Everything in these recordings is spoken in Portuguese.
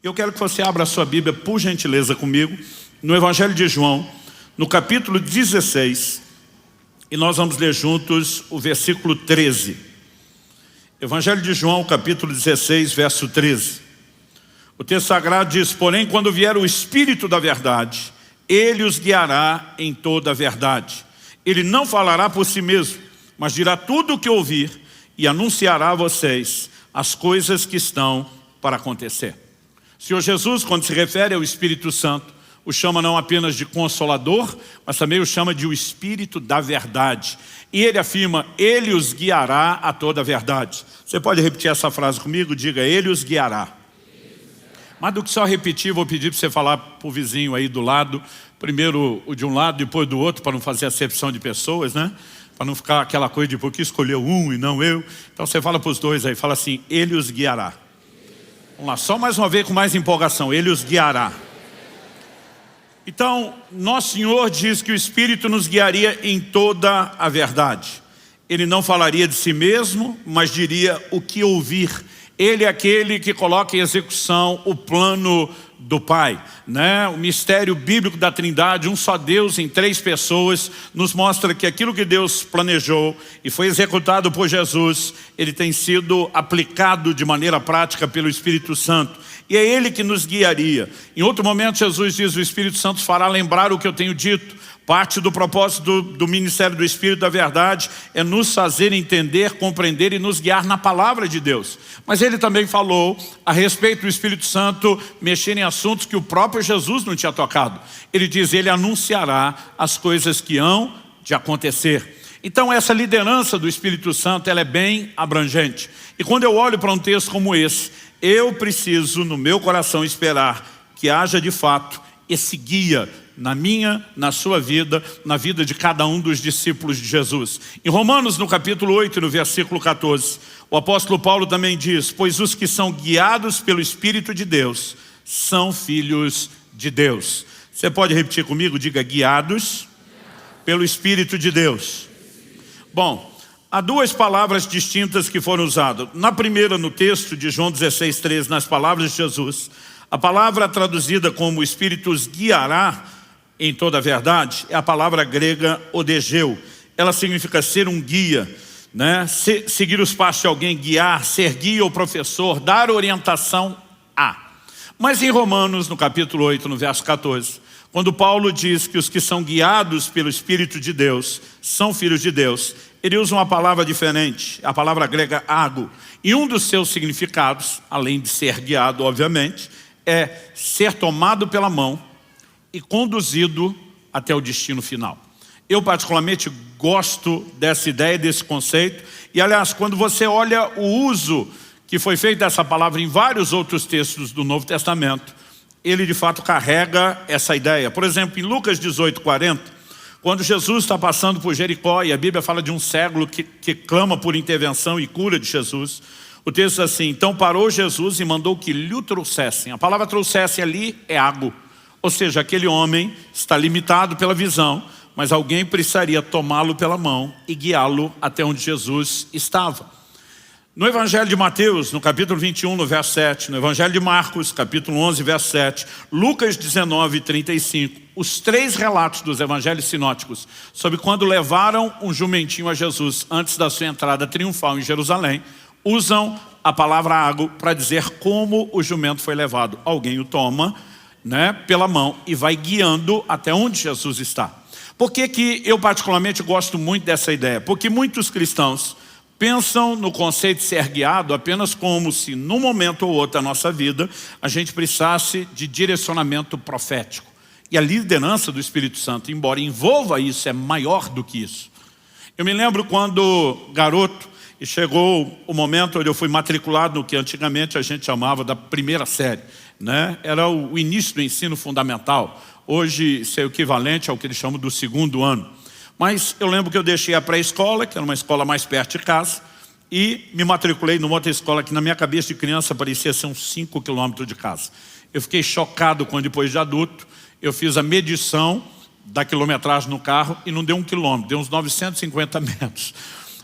Eu quero que você abra a sua Bíblia, por gentileza, comigo, no Evangelho de João, no capítulo 16, e nós vamos ler juntos o versículo 13. Evangelho de João, capítulo 16, verso 13. O texto sagrado diz: porém, quando vier o Espírito da verdade, Ele os guiará em toda a verdade. Ele não falará por si mesmo, mas dirá tudo o que ouvir e anunciará a vocês as coisas que estão para acontecer. O Senhor Jesus, quando se refere ao Espírito Santo, o chama não apenas de Consolador, mas também o chama de o Espírito da verdade. E ele afirma: Ele os guiará a toda a verdade. Você pode repetir essa frase comigo? Diga: Ele os guiará. Mais do que só repetir, vou pedir para você falar para o vizinho aí do lado, primeiro o de um lado, depois do outro, para não fazer acepção de pessoas, né? Para não ficar aquela coisa de porque escolheu um e não eu. Então você fala para os dois aí, fala assim: Ele os guiará. Vamos lá, só mais uma vez com mais empolgação: Ele os guiará. Então, nosso Senhor diz que o Espírito nos guiaria em toda a verdade. Ele não falaria de si mesmo, mas diria o que ouvir. Ele é aquele que coloca em execução o plano do Pai, né? O mistério bíblico da Trindade, um só Deus em três pessoas, nos mostra que aquilo que Deus planejou e foi executado por Jesus, ele tem sido aplicado de maneira prática pelo Espírito Santo. E é Ele que nos guiaria. Em outro momento Jesus diz: o Espírito Santo fará lembrar o que eu tenho dito. Parte do propósito do ministério do Espírito da verdade é nos fazer entender, compreender e nos guiar na palavra de Deus. Mas ele também falou a respeito do Espírito Santo mexer em assuntos que o próprio Jesus não tinha tocado. Ele diz: Ele anunciará as coisas que hão de acontecer. Então essa liderança do Espírito Santo, ela é bem abrangente. E quando eu olho para um texto como esse, eu preciso no meu coração esperar que haja de fato esse guia na minha, na sua vida, na vida de cada um dos discípulos de Jesus. Em Romanos, no capítulo 8, no versículo 14, o apóstolo Paulo também diz: pois os que são guiados pelo Espírito de Deus são filhos de Deus. Você pode repetir comigo? Diga: guiados pelo Espírito de Deus. Bom, há duas palavras distintas que foram usadas. Na primeira, no texto de João 16, 13, nas palavras de Jesus, a palavra traduzida como o Espírito os guiará em toda a verdade é a palavra grega odegeu. Ela significa ser um guia, né? Seguir os passos de alguém, guiar, ser guia ou professor, dar orientação a. Mas em Romanos, no capítulo 8, no verso 14, quando Paulo diz que os que são guiados pelo Espírito de Deus são filhos de Deus, ele usa uma palavra diferente, a palavra grega ago. E um dos seus significados, além de ser guiado, obviamente, é ser tomado pela mão e conduzido até o destino final. Eu particularmente gosto dessa ideia, desse conceito. E aliás, quando você olha o uso que foi feito dessa palavra em vários outros textos do Novo Testamento, ele de fato carrega essa ideia. Por exemplo, em Lucas 18, 40, quando Jesus está passando por Jericó e a Bíblia fala de um cego que clama por intervenção e cura de Jesus, o texto diz assim: então parou Jesus e mandou que lhe o trouxessem. A palavra trouxessem ali é ago. Ou seja, aquele homem está limitado pela visão, mas alguém precisaria tomá-lo pela mão e guiá-lo até onde Jesus estava. No Evangelho de Mateus, no capítulo 21, no verso 7, no Evangelho de Marcos, capítulo 11, verso 7, Lucas 19, 35, os três relatos dos evangelhos sinóticos sobre quando levaram um jumentinho a Jesus antes da sua entrada triunfal em Jerusalém, usam a palavra ago para dizer como o jumento foi levado. Alguém o toma, né, pela mão e vai guiando até onde Jesus está. Por que eu particularmente gosto muito dessa ideia? Porque muitos cristãos pensam no conceito de ser guiado apenas como se num momento ou outro da nossa vida a gente precisasse de direcionamento profético. E a liderança do Espírito Santo, embora envolva isso, é maior do que isso. Eu me lembro quando garoto, e chegou o momento onde eu fui matriculado no que antigamente a gente chamava da primeira série, né? Era o início do ensino fundamental. Hoje isso é o equivalente ao que eles chamam do segundo ano. Mas eu lembro que eu deixei a pré-escola, que era uma escola mais perto de casa, e me matriculei numa outra escola que na minha cabeça de criança parecia ser uns 5 quilômetros de casa. Eu fiquei chocado quando depois de adulto eu fiz a medição da quilometragem no carro e não deu 1 quilômetro, deu uns 950 metros.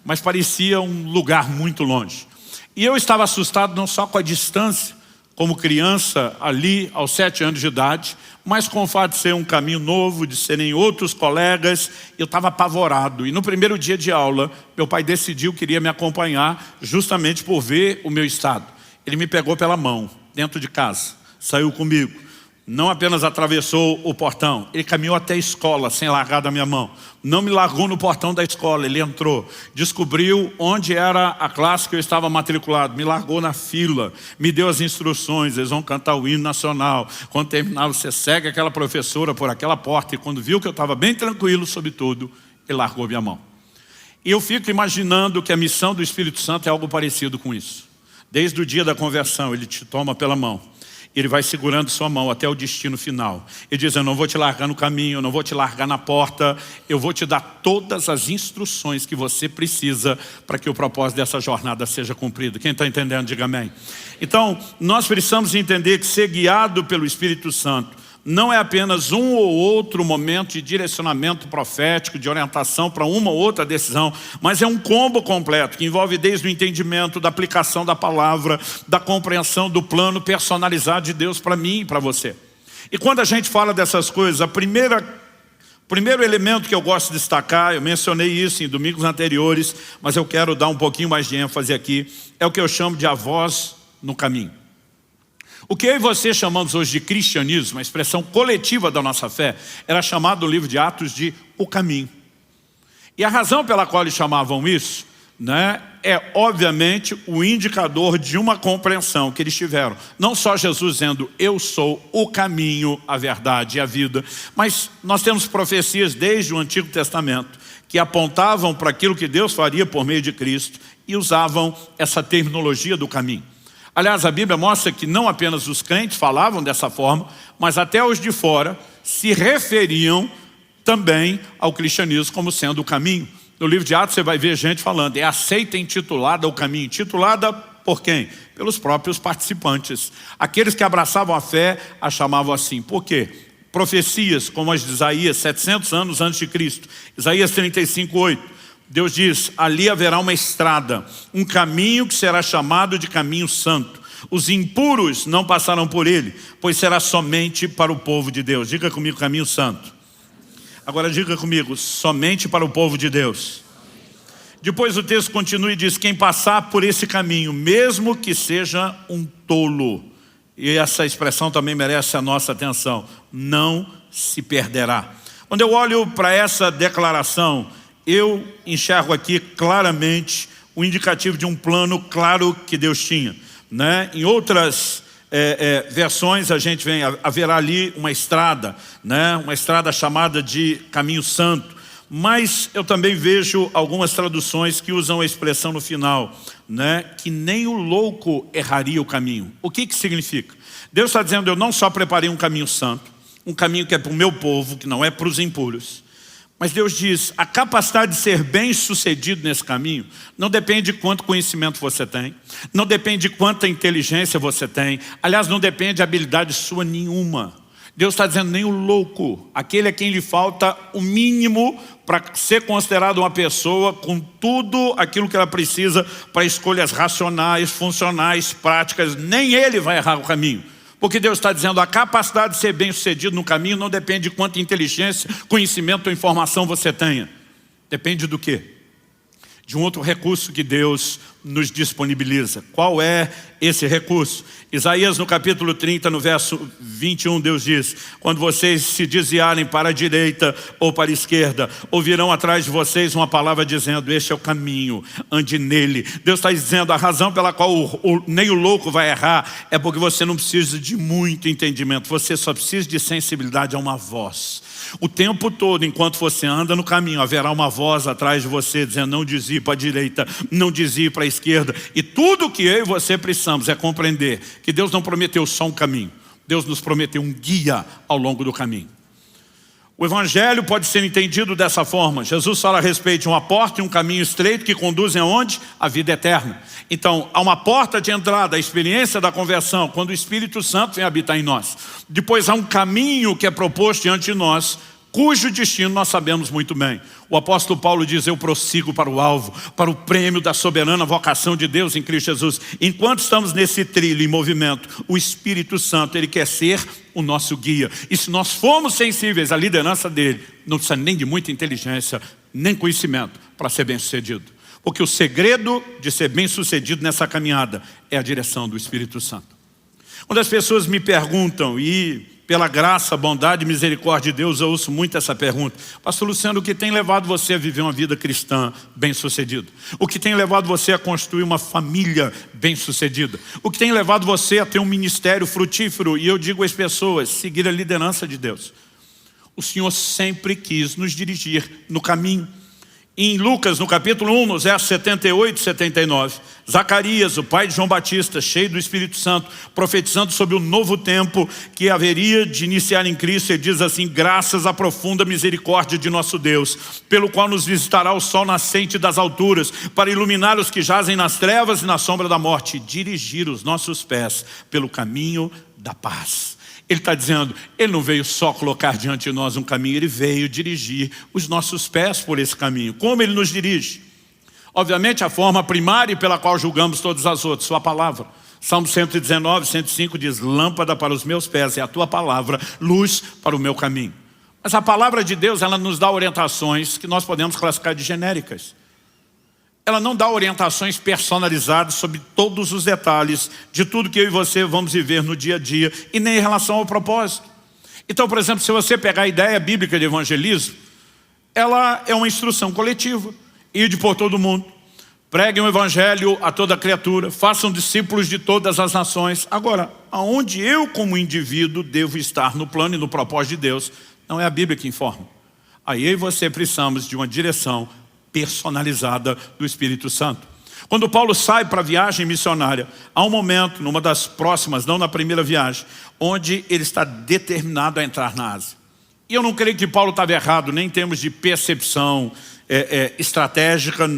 Mas parecia um lugar muito longe. E eu estava assustado não só com a distância, como criança ali aos 7 anos de idade, mas com o fato de ser um caminho novo, de serem outros colegas, eu estava apavorado. E no primeiro dia de aula, meu pai decidiu que iria me acompanhar justamente por ver o meu estado. Ele me pegou pela mão, dentro de casa, saiu comigo. Não apenas atravessou o portão, ele caminhou até a escola sem largar da minha mão. Não me largou no portão da escola, ele entrou, descobriu onde era a classe que eu estava matriculado, me largou na fila, me deu as instruções, eles vão cantar o hino nacional. Quando terminar, você segue aquela professora por aquela porta, e quando viu que eu estava bem tranquilo sobre tudo, ele largou minha mão. E eu fico imaginando que a missão do Espírito Santo é algo parecido com isso. Desde o dia da conversão, ele te toma pela mão. Ele vai segurando sua mão até o destino final. Ele diz, eu não vou te largar no caminho, eu não vou te largar na porta, eu vou te dar todas as instruções que você precisa para que o propósito dessa jornada seja cumprido. Quem está entendendo, diga amém. Então, nós precisamos entender que ser guiado pelo Espírito Santo não é apenas um ou outro momento de direcionamento profético, de orientação para uma ou outra decisão, mas é um combo completo, que envolve desde o entendimento, da aplicação da palavra, da compreensão do plano personalizado de Deus para mim e para você. E quando a gente fala dessas coisas, o primeiro elemento que eu gosto de destacar, eu mencionei isso em domingos anteriores, mas eu quero dar um pouquinho mais de ênfase aqui, é o que eu chamo de a voz no caminho. O que eu e você chamamos hoje de cristianismo, a expressão coletiva da nossa fé, era chamado no livro de Atos de o caminho. E a razão pela qual eles chamavam isso, é obviamente o indicador de uma compreensão que eles tiveram. Não só Jesus dizendo, eu sou o caminho, a verdade e a vida, mas nós temos profecias desde o Antigo Testamento que apontavam para aquilo que Deus faria por meio de Cristo e usavam essa terminologia do caminho. Aliás, a Bíblia mostra que não apenas os crentes falavam dessa forma, mas até os de fora se referiam também ao cristianismo como sendo o caminho. No livro de Atos você vai ver gente falando, é a seita intitulada o caminho. Intitulada por quem? Pelos próprios participantes. Aqueles que abraçavam a fé a chamavam assim. Por quê? Profecias como as de Isaías, 700 anos antes de Cristo. Isaías 35:8. Deus diz, ali haverá uma estrada, um caminho que será chamado de caminho santo. Os impuros não passarão por ele, pois será somente para o povo de Deus. Diga comigo, caminho santo. Agora diga comigo, somente para o povo de Deus. Depois o texto continua e diz, quem passar por esse caminho, mesmo que seja um tolo, e essa expressão também merece a nossa atenção, não se perderá. Quando eu olho para essa declaração, eu enxergo aqui claramente o indicativo de um plano claro que Deus tinha. Em outras versões a gente vê, haverá ali uma estrada, uma estrada chamada de caminho santo. Mas eu também vejo algumas traduções que usam a expressão no final, que nem o louco erraria o caminho. O que significa? Deus está dizendo, eu não só preparei um caminho santo, um caminho que é para o meu povo, que não é para os impuros. Mas Deus diz, a capacidade de ser bem sucedido nesse caminho não depende de quanto conhecimento você tem, não depende de quanta inteligência você tem, aliás, não depende de habilidade sua nenhuma. Deus está dizendo, nem o louco, aquele a quem lhe falta o mínimo para ser considerado uma pessoa com tudo aquilo que ela precisa para escolhas racionais, funcionais, práticas, nem ele vai errar o caminho. Porque Deus está dizendo, a capacidade de ser bem sucedido no caminho não depende de quanta inteligência, conhecimento ou informação você tenha. Depende do quê? De um outro recurso que Deus nos disponibiliza. Qual é esse recurso? Isaías no capítulo 30, no verso 21, Deus diz, quando vocês se desviarem para a direita ou para a esquerda, ouvirão atrás de vocês uma palavra dizendo, este é o caminho, ande nele. Deus está dizendo, a razão pela qual nem o louco vai errar é porque você não precisa de muito entendimento, você só precisa de sensibilidade a uma voz. O tempo todo, enquanto você anda no caminho, haverá uma voz atrás de você dizendo, não desvie para a direita, não desvie para a esquerda. E tudo que eu e você precisamos é compreender que Deus não prometeu só um caminho. Deus nos prometeu um guia ao longo do caminho. O evangelho pode ser entendido dessa forma. Jesus fala a respeito de uma porta e um caminho estreito que conduzem aonde? A vida eterna. Então, há uma porta de entrada, a experiência da conversão, quando o Espírito Santo vem habitar em nós. Depois há um caminho que é proposto diante de nós cujo destino nós sabemos muito bem. O apóstolo Paulo diz, eu prossigo para o alvo, para o prêmio da soberana vocação de Deus em Cristo Jesus. Enquanto estamos nesse trilho em movimento, o Espírito Santo, Ele quer ser o nosso guia. E se nós formos sensíveis à liderança dEle, não precisa nem de muita inteligência, nem conhecimento para ser bem-sucedido. Porque o segredo de ser bem-sucedido nessa caminhada é a direção do Espírito Santo. Quando as pessoas me perguntam, e pela graça, bondade e misericórdia de Deus, eu ouço muito essa pergunta. Pastor Luciano, o que tem levado você a viver uma vida cristã bem-sucedida? O que tem levado você a construir uma família bem-sucedida? O que tem levado você a ter um ministério frutífero? E eu digo às pessoas, seguir a liderança de Deus. O Senhor sempre quis nos dirigir no caminho. Em Lucas, no capítulo 1, nos versos 78 e 79, Zacarias, o pai de João Batista, cheio do Espírito Santo, profetizando sobre o novo tempo que haveria de iniciar em Cristo, ele diz assim, graças à profunda misericórdia de nosso Deus, pelo qual nos visitará o sol nascente das alturas, para iluminar os que jazem nas trevas e na sombra da morte, e dirigir os nossos pés pelo caminho da paz. Ele está dizendo, Ele não veio só colocar diante de nós um caminho, Ele veio dirigir os nossos pés por esse caminho. Como Ele nos dirige? Obviamente a forma primária pela qual julgamos todas as outras, sua palavra. Salmo 119, 105 diz, lâmpada para os meus pés é a tua palavra, luz para o meu caminho. Mas a palavra de Deus, ela nos dá orientações que nós podemos classificar de genéricas. Ela não dá orientações personalizadas sobre todos os detalhes de tudo que eu e você vamos viver no dia a dia e nem em relação ao propósito. Então, por exemplo, se você pegar a ideia bíblica de evangelismo, ela é uma instrução coletiva. Ide por todo mundo, preguem o evangelho a toda criatura, façam discípulos de todas as nações. Agora, aonde eu como indivíduo devo estar no plano e no propósito de Deus, não é a Bíblia que informa. Aí eu e você precisamos de uma direção personalizada do Espírito Santo. Quando Paulo sai para a viagem missionária, há um momento, numa das próximas, não na primeira viagem, onde ele está determinado a entrar na Ásia. E eu não creio que Paulo estava errado, nem em termos de percepção estratégica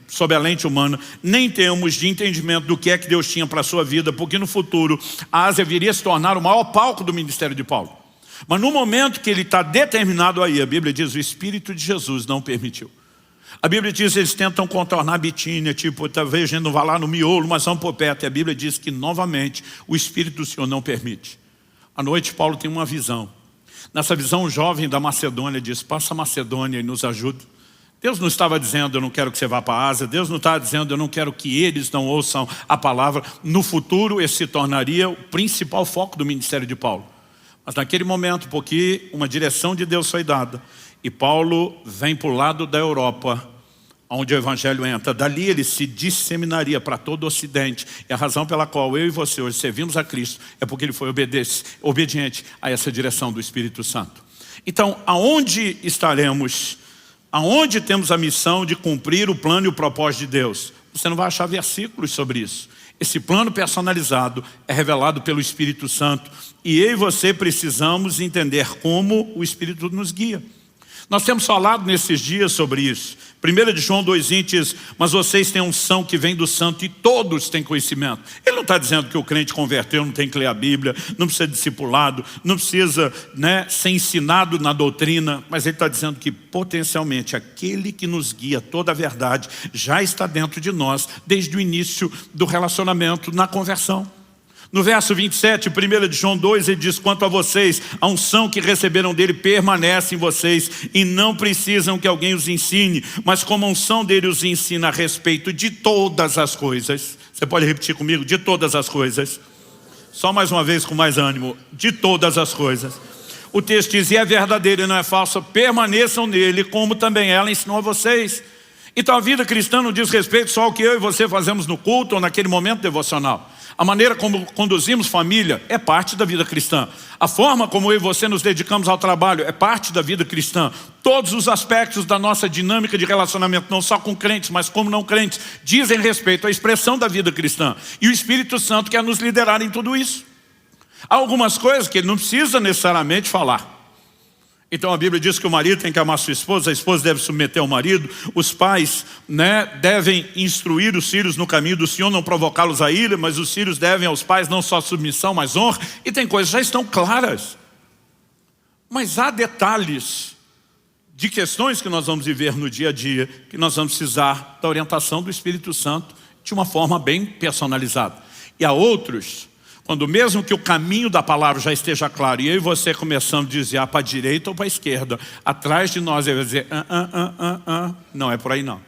sob a lente humana, nem em termos de entendimento do que é que Deus tinha para a sua vida, porque no futuro a Ásia viria a se tornar o maior palco do ministério de Paulo. Mas no momento que ele está determinado aí, a Bíblia diz, o Espírito de Jesus não permitiu. A Bíblia diz que eles tentam contornar a Bitínia, tipo, talvez a gente não vá lá no miolo, mas vamos por perto. E a Bíblia diz que, novamente, o Espírito do Senhor não permite. À noite, Paulo tem uma visão. Nessa visão, o jovem da Macedônia diz, passa a Macedônia e nos ajuda. Deus não estava dizendo, eu não quero que você vá para a Ásia. Deus não estava dizendo, eu não quero que eles não ouçam a palavra. No futuro, esse se tornaria o principal foco do ministério de Paulo. Mas naquele momento, porque uma direção de Deus foi dada, e Paulo vem para o lado da Europa, onde o Evangelho entra. Dali ele se disseminaria para todo o Ocidente. E a razão pela qual eu e você hoje servimos a Cristo é porque ele foi obediente a essa direção do Espírito Santo. Então, aonde estaremos? Aonde temos a missão de cumprir o plano e o propósito de Deus? Você não vai achar versículos sobre isso. Esse plano personalizado é revelado pelo Espírito Santo. E eu e você precisamos entender como o Espírito nos guia. Nós temos falado nesses dias sobre isso. 1 de João 2,20 diz, mas vocês têm unção que vem do santo e todos têm conhecimento. Ele não está dizendo que o crente converteu, não tem que ler a Bíblia, não precisa de discipulado, não precisa ser ensinado na doutrina, mas ele está dizendo que potencialmente aquele que nos guia toda a verdade já está dentro de nós desde o início do relacionamento na conversão. No verso 27, 1 de João 2, ele diz, quanto a vocês, a unção que receberam dele permanece em vocês e não precisam que alguém os ensine, mas como a unção dele os ensina a respeito de todas as coisas. Você pode repetir comigo? De todas as coisas. Só mais uma vez com mais ânimo. De todas as coisas. O texto diz, e é verdadeiro e não é falso, permaneçam nele, como também ela ensinou a vocês. Então a vida cristã não diz respeito só ao que eu e você fazemos no culto ou naquele momento devocional. A maneira como conduzimos família é parte da vida cristã. A forma como eu e você nos dedicamos ao trabalho é parte da vida cristã. Todos os aspectos da nossa dinâmica de relacionamento, não só com crentes, mas como não crentes, dizem respeito à expressão da vida cristã. E o Espírito Santo quer nos liderar em tudo isso. Há algumas coisas que ele não precisa necessariamente falar. Então a Bíblia diz que o marido tem que amar sua esposa, a esposa deve submeter ao marido, os pais devem instruir os filhos no caminho do Senhor, não provocá-los a ira, mas os filhos devem aos pais não só submissão, mas honra, e tem coisas que já estão claras. Mas há detalhes de questões que nós vamos viver no dia a dia, que nós vamos precisar da orientação do Espírito Santo de uma forma bem personalizada. E há outros, quando mesmo que o caminho da palavra já esteja claro, e eu e você começamos a desviar para a direita ou para a esquerda, atrás de nós ele vai dizer, não é por aí não.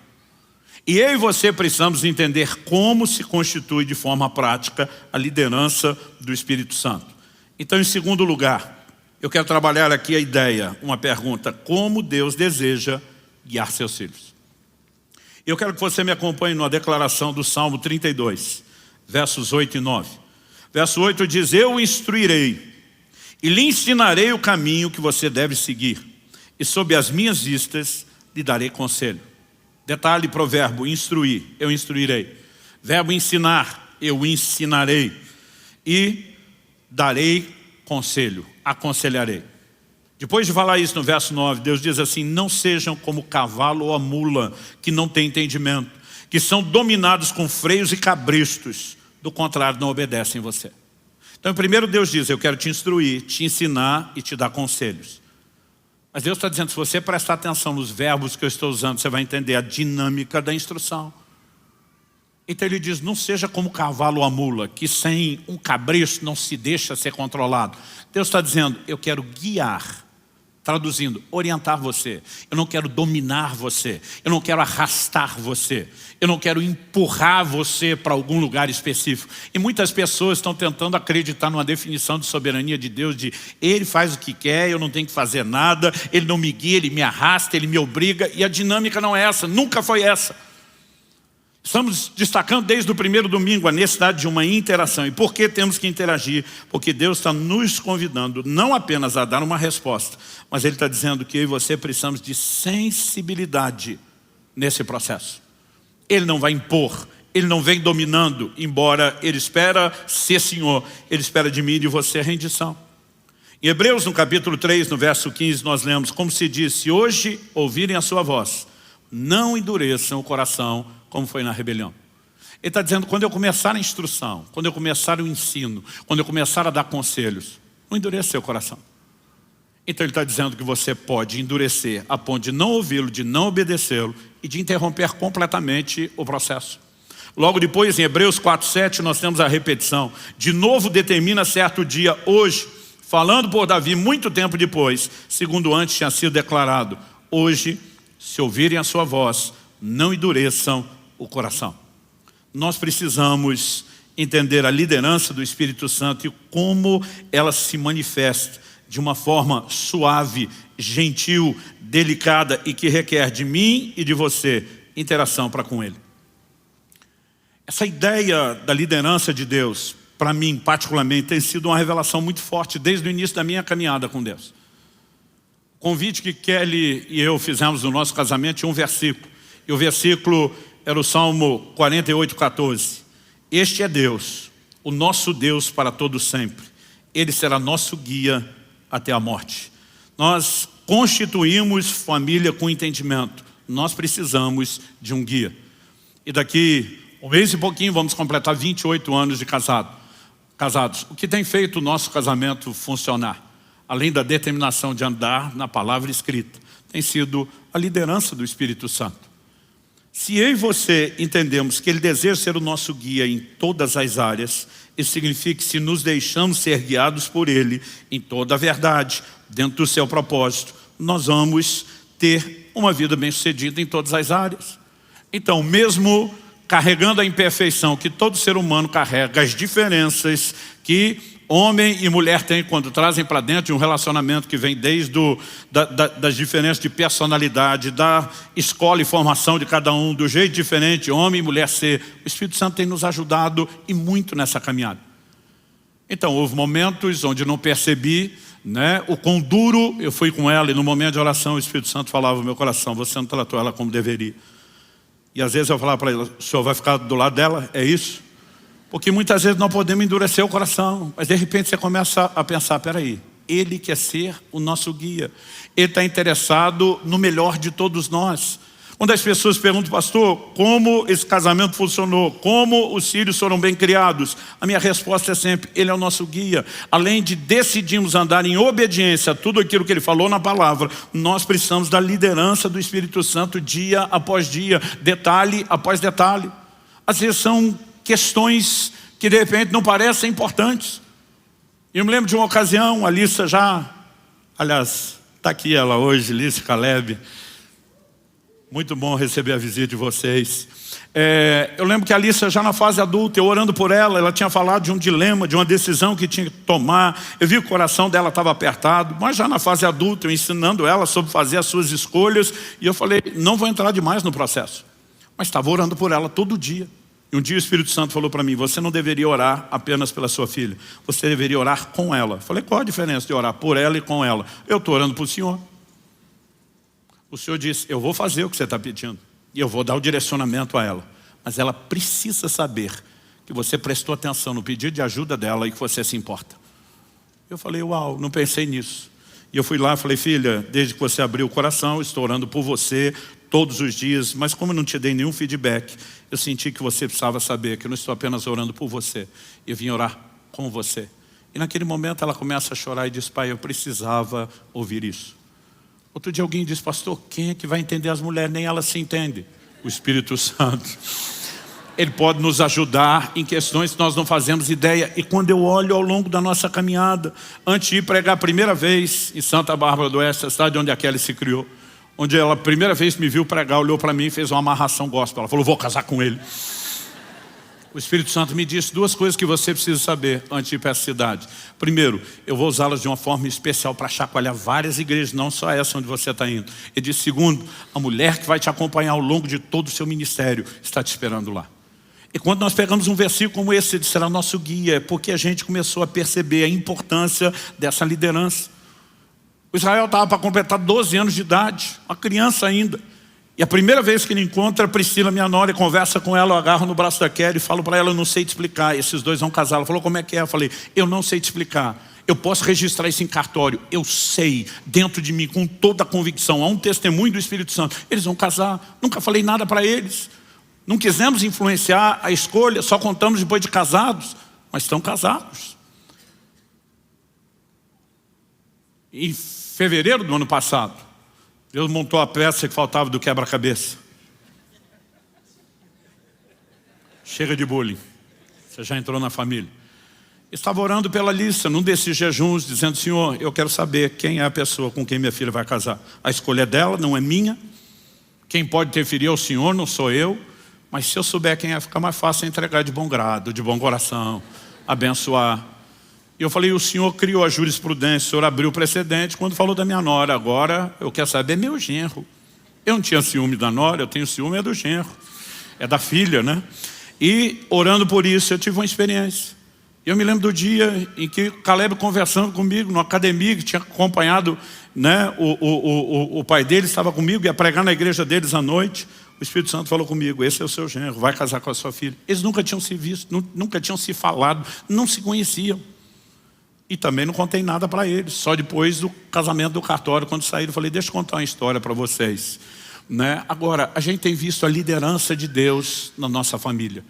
E eu e você precisamos entender como se constitui de forma prática a liderança do Espírito Santo. Então, em segundo lugar, eu quero trabalhar aqui a ideia, uma pergunta: como Deus deseja guiar seus filhos? Eu quero que você me acompanhe numa declaração do Salmo 32, versos 8 e 9. Verso 8 diz, eu o instruirei e lhe ensinarei o caminho que você deve seguir, e sob as minhas vistas lhe darei conselho. Detalhe, provérbio, instruir, eu instruirei. Verbo ensinar, eu ensinarei. E darei conselho, aconselharei. Depois de falar isso no verso 9, Deus diz assim, não sejam como o cavalo ou a mula, que não tem entendimento, que são dominados com freios e cabrestos, do contrário, não obedecem você. Então, primeiro Deus diz, eu quero te instruir, te ensinar e te dar conselhos. Mas Deus está dizendo, se você prestar atenção nos verbos que eu estou usando, você vai entender a dinâmica da instrução. Então ele diz, não seja como o cavalo ou a mula, que sem um cabresto não se deixa ser controlado. Deus está dizendo, eu quero guiar, traduzindo, orientar você. Eu não quero dominar você, eu não quero arrastar você, eu não quero empurrar você para algum lugar específico. E muitas pessoas estão tentando acreditar numa definição de soberania de Deus, de Ele faz o que quer, eu não tenho que fazer nada, Ele não me guia, Ele me arrasta, Ele me obriga, e a dinâmica não é essa, nunca foi essa. Estamos destacando desde o primeiro domingo a necessidade de uma interação. E por que temos que interagir? Porque Deus está nos convidando não apenas a dar uma resposta, mas Ele está dizendo que eu e você precisamos de sensibilidade nesse processo. Ele não vai impor, Ele não vem dominando, embora Ele espera ser Senhor, Ele espera de mim e de você a rendição. Em Hebreus, no capítulo 3, no verso 15, nós lemos, como se diz, se hoje ouvirem a sua voz, não endureçam o coração, como foi na rebelião. Ele está dizendo, quando eu começar a instrução, quando eu começar o ensino, quando eu começar a dar conselhos, não endureça seu coração. Então ele está dizendo que você pode endurecer a ponto de não ouvi-lo, de não obedecê-lo e de interromper completamente o processo. Logo depois, em Hebreus 4:7, nós temos a repetição. De novo determina certo dia, hoje, falando por Davi muito tempo depois, segundo antes tinha sido declarado, hoje, se ouvirem a sua voz, não endureçam o coração. Nós precisamos entender a liderança do Espírito Santo e como ela se manifesta de uma forma suave, gentil, delicada e que requer de mim e de você interação para com Ele. Essa ideia da liderança de Deus, para mim particularmente, tem sido uma revelação muito forte desde o início da minha caminhada com Deus. O convite que Kelly e eu fizemos no nosso casamento tinha um versículo. E o versículo era o Salmo 48:14. Este é Deus, o nosso Deus para todo sempre. Ele será nosso guia até a morte. Nós constituímos família com entendimento. Nós precisamos de um guia. E daqui um mês e pouquinho vamos completar 28 anos de casados. O que tem feito o nosso casamento funcionar, além da determinação de andar na palavra escrita, tem sido a liderança do Espírito Santo. Se eu e você entendemos que Ele deseja ser o nosso guia em todas as áreas, isso significa que se nos deixamos ser guiados por Ele em toda a verdade, dentro do seu propósito, nós vamos ter uma vida bem-sucedida em todas as áreas. Então, mesmo carregando a imperfeição que todo ser humano carrega, as diferenças que homem e mulher têm quando trazem para dentro de um relacionamento que vem desde das diferenças de personalidade, da escola e formação de cada um, do jeito diferente, homem e mulher ser. O Espírito Santo tem nos ajudado e muito nessa caminhada. Então, houve momentos onde não percebi, o quão duro eu fui com ela, e no momento de oração o Espírito Santo falava no meu coração, você não tratou ela como deveria. E às vezes eu falava para ela, o senhor vai ficar do lado dela? É isso? Porque muitas vezes não podemos endurecer o coração, mas de repente você começa a pensar, peraí, Ele quer ser o nosso guia. Ele está interessado no melhor de todos nós. Quando as pessoas perguntam, pastor, como esse casamento funcionou? Como os filhos foram bem criados? A minha resposta é sempre, ele é o nosso guia. Além de decidirmos andar em obediência a tudo aquilo que ele falou na palavra, nós precisamos da liderança do Espírito Santo dia após dia, detalhe após detalhe. Às vezes são questões que de repente não parecem importantes. Eu me lembro de uma ocasião, a Lissa aliás, está aqui ela hoje, Lissa e Caleb. Muito bom receber a visita de vocês. Eu lembro que a Alissa, já na fase adulta, eu orando por ela, ela tinha falado de um dilema, de uma decisão que tinha que tomar. Eu vi que o coração dela estava apertado, mas já na fase adulta, eu ensinando ela sobre fazer as suas escolhas. E eu falei, não vou entrar demais no processo. Mas estava orando por ela todo dia. E um dia o Espírito Santo falou para mim, você não deveria orar apenas pela sua filha, você deveria orar com ela. Eu falei, qual a diferença de orar por ela e com ela? Eu estou orando para o Senhor. O Senhor disse, eu vou fazer o que você está pedindo. E eu vou dar o direcionamento a ela. Mas ela precisa saber que você prestou atenção no pedido de ajuda dela e que você se importa. Eu falei, uau, não pensei nisso. E eu fui lá e falei, filha, desde que você abriu o coração, estou orando por você todos os dias. Mas como eu não te dei nenhum feedback, eu senti que você precisava saber que eu não estou apenas orando por você. Eu vim orar com você. E naquele momento ela começa a chorar e diz, pai, eu precisava ouvir isso. Outro dia alguém disse, pastor, quem é que vai entender as mulheres? Nem elas se entendem. O Espírito Santo. Ele pode nos ajudar em questões que nós não fazemos ideia. E quando eu olho ao longo da nossa caminhada, antes de ir pregar a primeira vez em Santa Bárbara do Oeste, a cidade onde a Kelly se criou, onde ela a primeira vez me viu pregar, olhou para mim e fez uma amarração gospel. Ela falou, vou casar com ele. O Espírito Santo me disse duas coisas que você precisa saber antes de ir para essa cidade. Primeiro, eu vou usá-las de uma forma especial para chacoalhar várias igrejas, não só essa onde você está indo. Ele disse, segundo, a mulher que vai te acompanhar ao longo de todo o seu ministério está te esperando lá. E quando nós pegamos um versículo como esse, ele será nosso guia, é porque a gente começou a perceber a importância dessa liderança. O Israel estava para completar 12 anos de idade, uma criança ainda. E a primeira vez que ele encontra a Priscila, minha nora, e conversa com ela, eu agarro no braço da Kelly e falo para ela, eu não sei te explicar, esses dois vão casar. Ela falou, como é que é? Eu falei, eu não sei te explicar. Eu posso registrar isso em cartório. Eu sei, dentro de mim, com toda a convicção, há um testemunho do Espírito Santo. Eles vão casar. Nunca falei nada para eles. Não quisemos influenciar a escolha, só contamos depois de casados. Mas estão casados. Em fevereiro do ano passado, Deus montou a peça que faltava do quebra-cabeça. Chega de bullying. Você já entrou na família. Estava orando pela Alissa, num desses jejuns, dizendo, Senhor, eu quero saber quem é a pessoa com quem minha filha vai casar. A escolha é dela, não é minha. Quem pode interferir é o Senhor, não sou eu. Mas se eu souber quem é, fica mais fácil entregar de bom grado, de bom coração, abençoar. E eu falei, o Senhor criou a jurisprudência, o Senhor abriu o precedente quando falou da minha nora. Agora eu quero saber meu genro. Eu não tinha ciúme da nora, eu tenho ciúme do genro. É da filha, né? E orando por isso, eu tive uma experiência. Eu me lembro do dia em que Caleb conversando comigo numa academia, que tinha acompanhado, né, o pai dele estava comigo, ia pregar na igreja deles à noite. O Espírito Santo falou comigo, esse é o seu genro, vai casar com a sua filha. Eles nunca tinham se visto, nunca tinham se falado, não se conheciam. E também não contei nada para eles. Só depois do casamento do cartório, quando saíram, eu falei, deixa eu contar uma história para vocês. Né? Agora, a gente tem visto a liderança de Deus na nossa família.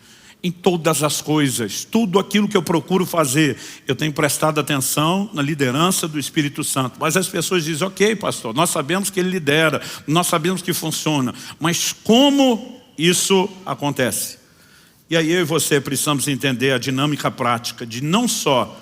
Em todas as coisas, tudo aquilo que eu procuro fazer, eu tenho prestado atenção na liderança do Espírito Santo. Mas as pessoas dizem, ok, pastor, nós sabemos que ele lidera, nós sabemos que funciona. Mas como isso acontece? E aí eu e você precisamos entender a dinâmica prática de não só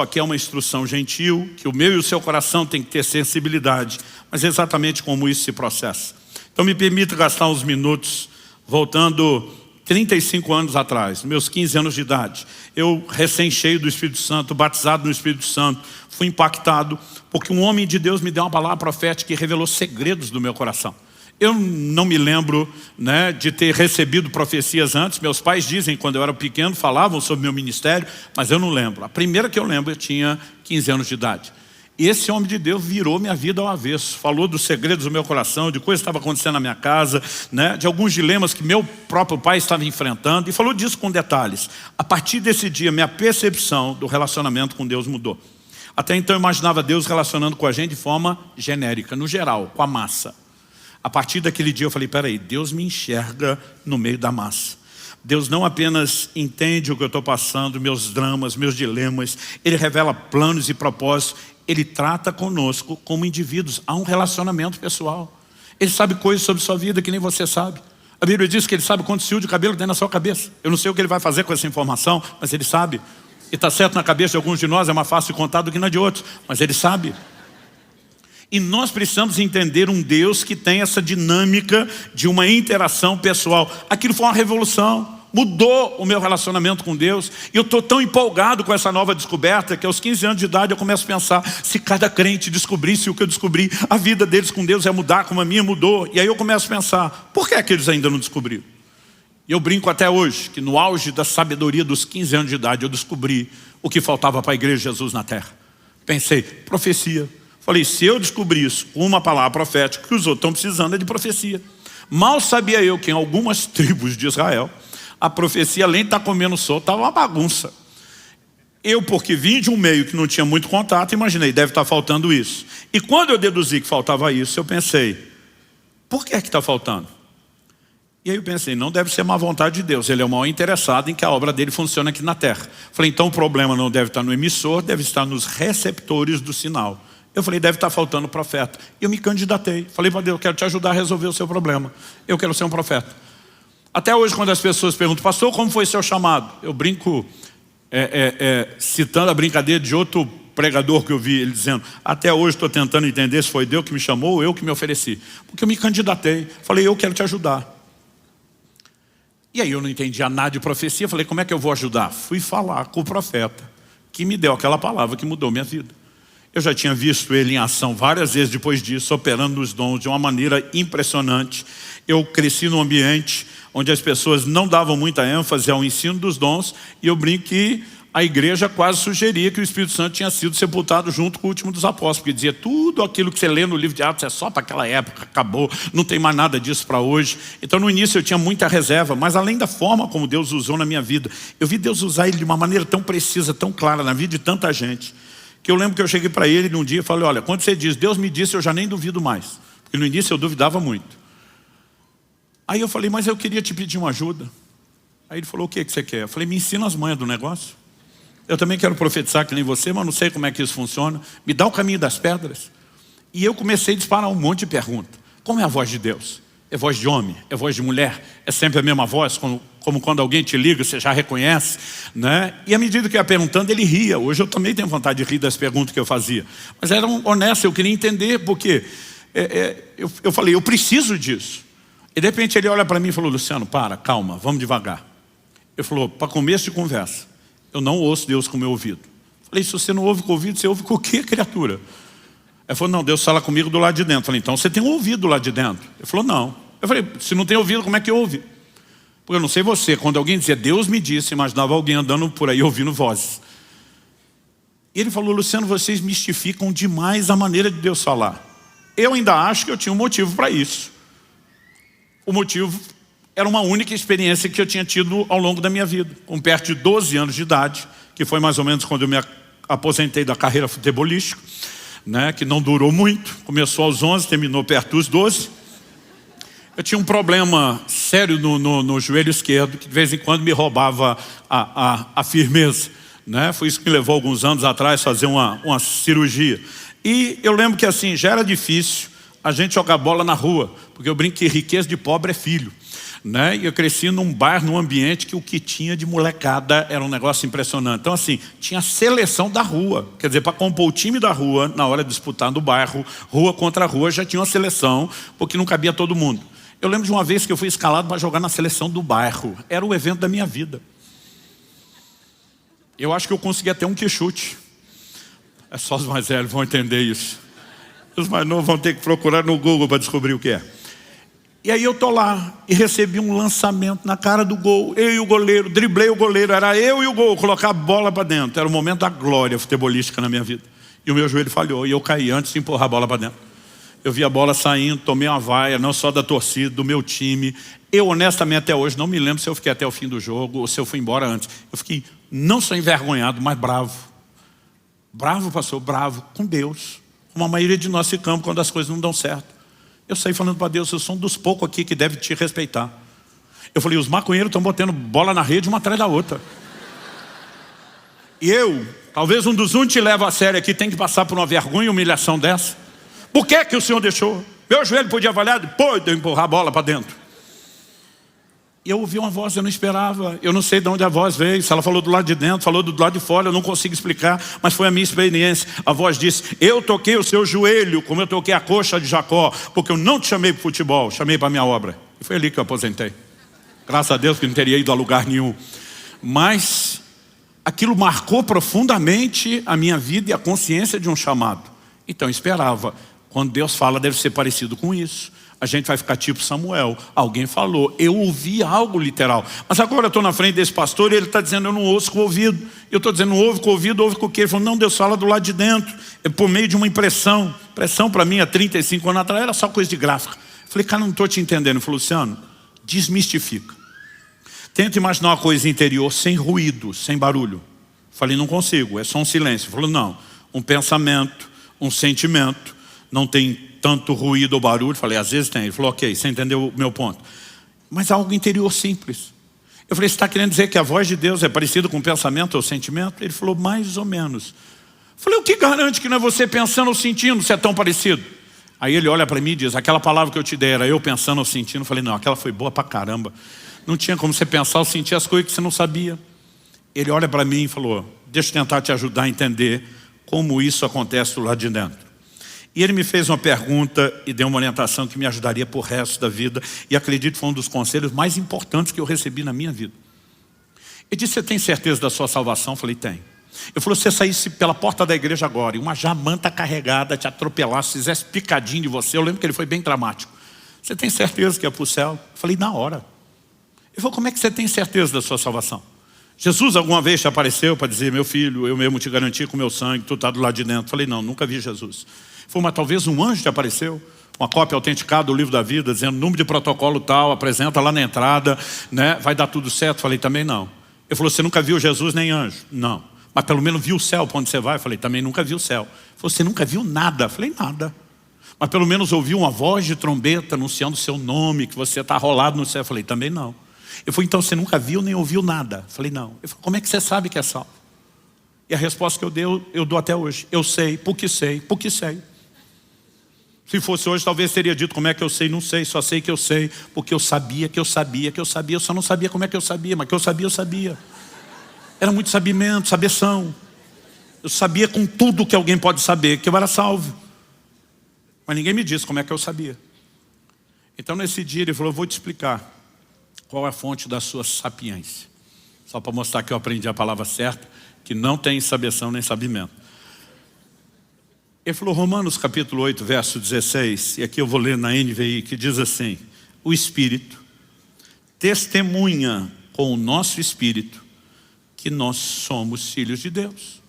que é uma instrução gentil, que o meu e o seu coração tem que ter sensibilidade, mas exatamente como isso se processa. Então me permita gastar uns minutos, voltando 35 anos atrás, meus 15 anos de idade. Eu, recém-cheio do Espírito Santo, batizado no Espírito Santo, fui impactado, porque um homem de Deus me deu uma palavra profética que revelou segredos do meu coração. Eu não me lembro, né, de ter recebido profecias antes. Meus pais dizem, quando eu era pequeno, falavam sobre meu ministério, mas eu não lembro. A primeira que eu lembro, eu tinha 15 anos de idade. E esse homem de Deus virou minha vida ao avesso. Falou dos segredos do meu coração, de coisas que estavam acontecendo na minha casa, né, de alguns dilemas que meu próprio pai estava enfrentando. E falou disso com detalhes. A partir desse dia, minha percepção do relacionamento com Deus mudou. Até então eu imaginava Deus relacionando com a gente de forma genérica, no geral, com a massa. A partir daquele dia eu falei, peraí, Deus me enxerga no meio da massa. Deus não apenas entende o que eu estou passando, meus dramas, meus dilemas. Ele revela planos e propósitos. Ele trata conosco como indivíduos. Há um relacionamento pessoal. Ele sabe coisas sobre sua vida que nem você sabe. A Bíblia diz que Ele sabe quantos fios de cabelo tem na sua cabeça. Eu não sei o que Ele vai fazer com essa informação, mas Ele sabe. E está certo, na cabeça de alguns de nós é mais fácil de contar do que na de outros, mas Ele sabe. E nós precisamos entender um Deus que tem essa dinâmica de uma interação pessoal. Aquilo foi uma revolução. Mudou o meu relacionamento com Deus. E eu estou tão empolgado com essa nova descoberta que aos 15 anos de idade eu começo a pensar, se cada crente descobrisse o que eu descobri, a vida deles com Deus ia mudar como a minha mudou. E aí eu começo a pensar, por que é que eles ainda não descobriram? E eu brinco até hoje que no auge da sabedoria dos 15 anos de idade eu descobri o que faltava para a igreja de Jesus na terra. Pensei, profecia. Falei, se eu descobrir isso com uma palavra profética, que os outros estão precisando é de profecia. Mal sabia eu que em algumas tribos de Israel a profecia, além de estar comendo solto, estava uma bagunça. Eu, porque vim de um meio que não tinha muito contato, imaginei, deve estar faltando isso. E quando eu deduzi que faltava isso, eu pensei, por que é que está faltando? E aí eu pensei, não deve ser má vontade de Deus. Ele é o maior interessado em que a obra dele funcione aqui na terra. Falei, então o problema não deve estar no emissor, deve estar nos receptores do sinal. Eu falei, deve estar faltando profeta. E eu me candidatei. Falei para Deus, eu quero te ajudar a resolver o seu problema. Eu quero ser um profeta. Até hoje, quando as pessoas perguntam, pastor, como foi seu chamado? Eu brinco, citando a brincadeira de outro pregador que eu vi, ele dizendo, até hoje estou tentando entender se foi Deus que me chamou ou eu que me ofereci. Porque eu me candidatei. Falei, eu quero te ajudar. E aí eu não entendia nada de profecia. Falei, como é que eu vou ajudar? Fui falar com o profeta, que me deu aquela palavra que mudou minha vida. Eu já tinha visto ele em ação várias vezes depois disso, operando nos dons de uma maneira impressionante. Eu cresci num ambiente onde as pessoas não davam muita ênfase ao ensino dos dons, e eu brinco que a igreja quase sugeria que o Espírito Santo tinha sido sepultado junto com o último dos apóstolos, porque dizia, tudo aquilo que você lê no livro de Atos é só para aquela época, acabou, não tem mais nada disso para hoje. Então no início eu tinha muita reserva, mas além da forma como Deus usou na minha vida, eu vi Deus usar ele de uma maneira tão precisa, tão clara na vida de tanta gente, que eu lembro que eu cheguei para ele num dia e falei, olha, quando você diz, Deus me disse, eu já nem duvido mais, porque no início eu duvidava muito. Aí eu falei, mas eu queria te pedir uma ajuda. Aí ele falou, o que você quer? Eu falei, me ensina as manhas do negócio. Eu também quero profetizar que nem você, mas não sei como é que isso funciona. Me dá o caminho das pedras. E eu comecei a disparar um monte de perguntas. Como é a voz de Deus? É voz de homem? É voz de mulher? É sempre a mesma voz? Como quando alguém te liga, você já reconhece, né? E à medida que eu ia perguntando, ele ria. Hoje eu também tenho vontade de rir das perguntas que eu fazia. Mas eram honestas, eu queria entender, porque eu falei, eu preciso disso. E de repente ele olha para mim e falou, Luciano, calma, vamos devagar. Ele falou, para começo de conversa, eu não ouço Deus com o meu ouvido. Eu falei, se você não ouve com o ouvido, você ouve com o quê, criatura? Ele falou, não, Deus fala comigo do lado de dentro. Eu falei, então você tem um ouvido do lado de dentro? Ele falou, não. Eu falei, se não tem ouvido, como é que ouve? Porque eu não sei você, quando alguém dizia, Deus me disse, imaginava alguém andando por aí ouvindo vozes. E ele falou, Luciano, vocês mistificam demais a maneira de Deus falar. Eu ainda acho que eu tinha um motivo para isso. O motivo era uma única experiência que eu tinha tido ao longo da minha vida. Com perto de 12 anos de idade, que foi mais ou menos quando eu me aposentei da carreira futebolística, né, que não durou muito, começou aos 11, terminou perto dos 12. Eu tinha um problema sério no joelho esquerdo, que de vez em quando me roubava a firmeza, né? Foi isso que me levou alguns anos atrás a fazer uma cirurgia. E eu lembro que assim, já era difícil a gente jogar bola na rua, porque eu brinco que riqueza de pobre é filho, né? E eu cresci num bairro, num ambiente que o que tinha de molecada era um negócio impressionante. Então assim, tinha seleção da rua, quer dizer, para compor o time da rua, na hora de disputar no bairro, rua contra rua, já tinha uma seleção, porque não cabia todo mundo. Eu lembro de uma vez que eu fui escalado para jogar na seleção do bairro, era o evento da minha vida. Eu acho que eu consegui até um quichute. É só os mais velhos vão entender isso. Os mais novos vão ter que procurar no Google para descobrir o que é. E aí eu tô lá e recebi um lançamento na cara do gol. Eu e o goleiro, driblei o goleiro, era eu e o gol, colocar a bola para dentro. Era o momento da glória futebolística na minha vida. E o meu joelho falhou e eu caí antes de empurrar a bola para dentro. Eu vi a bola saindo, tomei uma vaia, não só da torcida, do meu time. Eu honestamente até hoje não me lembro se eu fiquei até o fim do jogo ou se eu fui embora antes. Eu fiquei não só envergonhado, mas bravo. Bravo, pastor, bravo com Deus. Como a maioria de nós ficamos quando as coisas não dão certo. Eu saí falando para Deus, eu sou um dos poucos aqui que deve te respeitar. Eu falei, os maconheiros estão botando bola na rede uma atrás da outra. E eu, talvez um dos únicos que leva a sério aqui, tem que passar por uma vergonha e humilhação dessa. Por que que o Senhor deixou? Meu joelho podia avaliar, depois de eu empurrar a bola para dentro. E eu ouvi uma voz, eu não esperava, eu não sei de onde a voz veio, se ela falou do lado de dentro, falou do lado de fora, eu não consigo explicar, mas foi a minha experiência. A voz disse, eu toquei o seu joelho, como eu toquei a coxa de Jacó, porque eu não te chamei para o futebol, chamei para a minha obra. E foi ali que eu aposentei. Graças a Deus que não teria ido a lugar nenhum. Mas aquilo marcou profundamente a minha vida e a consciência de um chamado. Então eu esperava, quando Deus fala deve ser parecido com isso. A gente vai ficar tipo Samuel, alguém falou, eu ouvi algo literal. Mas agora eu estou na frente desse pastor e ele está dizendo, eu não ouço com o ouvido. Eu estou dizendo, não ouve com o ouvido, ouve com o quê? Ele falou, não, Deus fala do lado de dentro. É por meio de uma impressão. Impressão para mim há 35 anos atrás era só coisa de gráfica. Eu falei, cara, não estou te entendendo. Ele falou, Luciano, desmistifica. Tenta imaginar uma coisa interior sem ruído, sem barulho. Eu falei, não consigo, é só um silêncio. Ele falou, não, um pensamento, um sentimento, não tem tanto ruído ou barulho. Falei, às vezes tem. Ele falou, ok, você entendeu o meu ponto. Mas algo interior simples. Eu falei, você está querendo dizer que a voz de Deus é parecida com o pensamento ou sentimento? Ele falou, mais ou menos. Eu falei, o que garante que não é você pensando ou sentindo se é tão parecido? Aí ele olha para mim e diz, aquela palavra que eu te dei era eu pensando ou sentindo? Eu falei, não, aquela foi boa pra caramba. Não tinha como você pensar ou sentir as coisas que você não sabia. Ele olha para mim e falou, deixa eu tentar te ajudar a entender como isso acontece do lado de dentro. E ele me fez uma pergunta e deu uma orientação que me ajudaria por resto da vida. E acredito que foi um dos conselhos mais importantes que eu recebi na minha vida. Ele disse, você tem certeza da sua salvação? Eu falei, tenho. Ele falou, se você saísse pela porta da igreja agora e uma jamanta carregada te atropelasse, fizesse picadinho de você, eu lembro que ele foi bem dramático. Você tem certeza que é para o céu? Eu falei, na hora. Ele falou, como é que você tem certeza da sua salvação? Jesus alguma vez te apareceu para dizer, meu filho, eu mesmo te garanti com o meu sangue, tu está do lado de dentro. Eu falei, não, nunca vi Jesus. Ele falou, mas talvez um anjo te apareceu, uma cópia autenticada do livro da vida, dizendo, número de protocolo tal, apresenta lá na entrada, né? Vai dar tudo certo. Eu falei, também não. Ele falou, você nunca viu Jesus nem anjo? Não. Mas pelo menos viu o céu para onde você vai? Eu falei, também nunca vi o céu. Ele falou, você nunca viu nada? Eu falei, nada. Mas pelo menos ouviu uma voz de trombeta anunciando o seu nome, que você está rolado no céu? Eu falei, também não. Ele falou, então você nunca viu nem ouviu nada? Eu falei, não. Ele falou, como é que você sabe que é salvo? E a resposta que eu dou até hoje, eu sei, porque sei, porque sei. Se fosse hoje, talvez teria dito como é que eu sei, não sei, só sei que eu sei, porque eu sabia que eu sabia que eu sabia, eu só não sabia como é que eu sabia, mas que eu sabia. Era muito sabimento, sabeção. Eu sabia com tudo que alguém pode saber, que eu era salvo. Mas ninguém me disse como é que eu sabia. Então nesse dia ele falou, eu vou te explicar qual é a fonte da sua sapiência. Só para mostrar que eu aprendi a palavra certa, que não tem sabeção nem sabimento. Ele falou, Romanos capítulo 8, verso 16, e aqui eu vou ler na NVI, que diz assim, o Espírito testemunha com o nosso Espírito que nós somos filhos de Deus.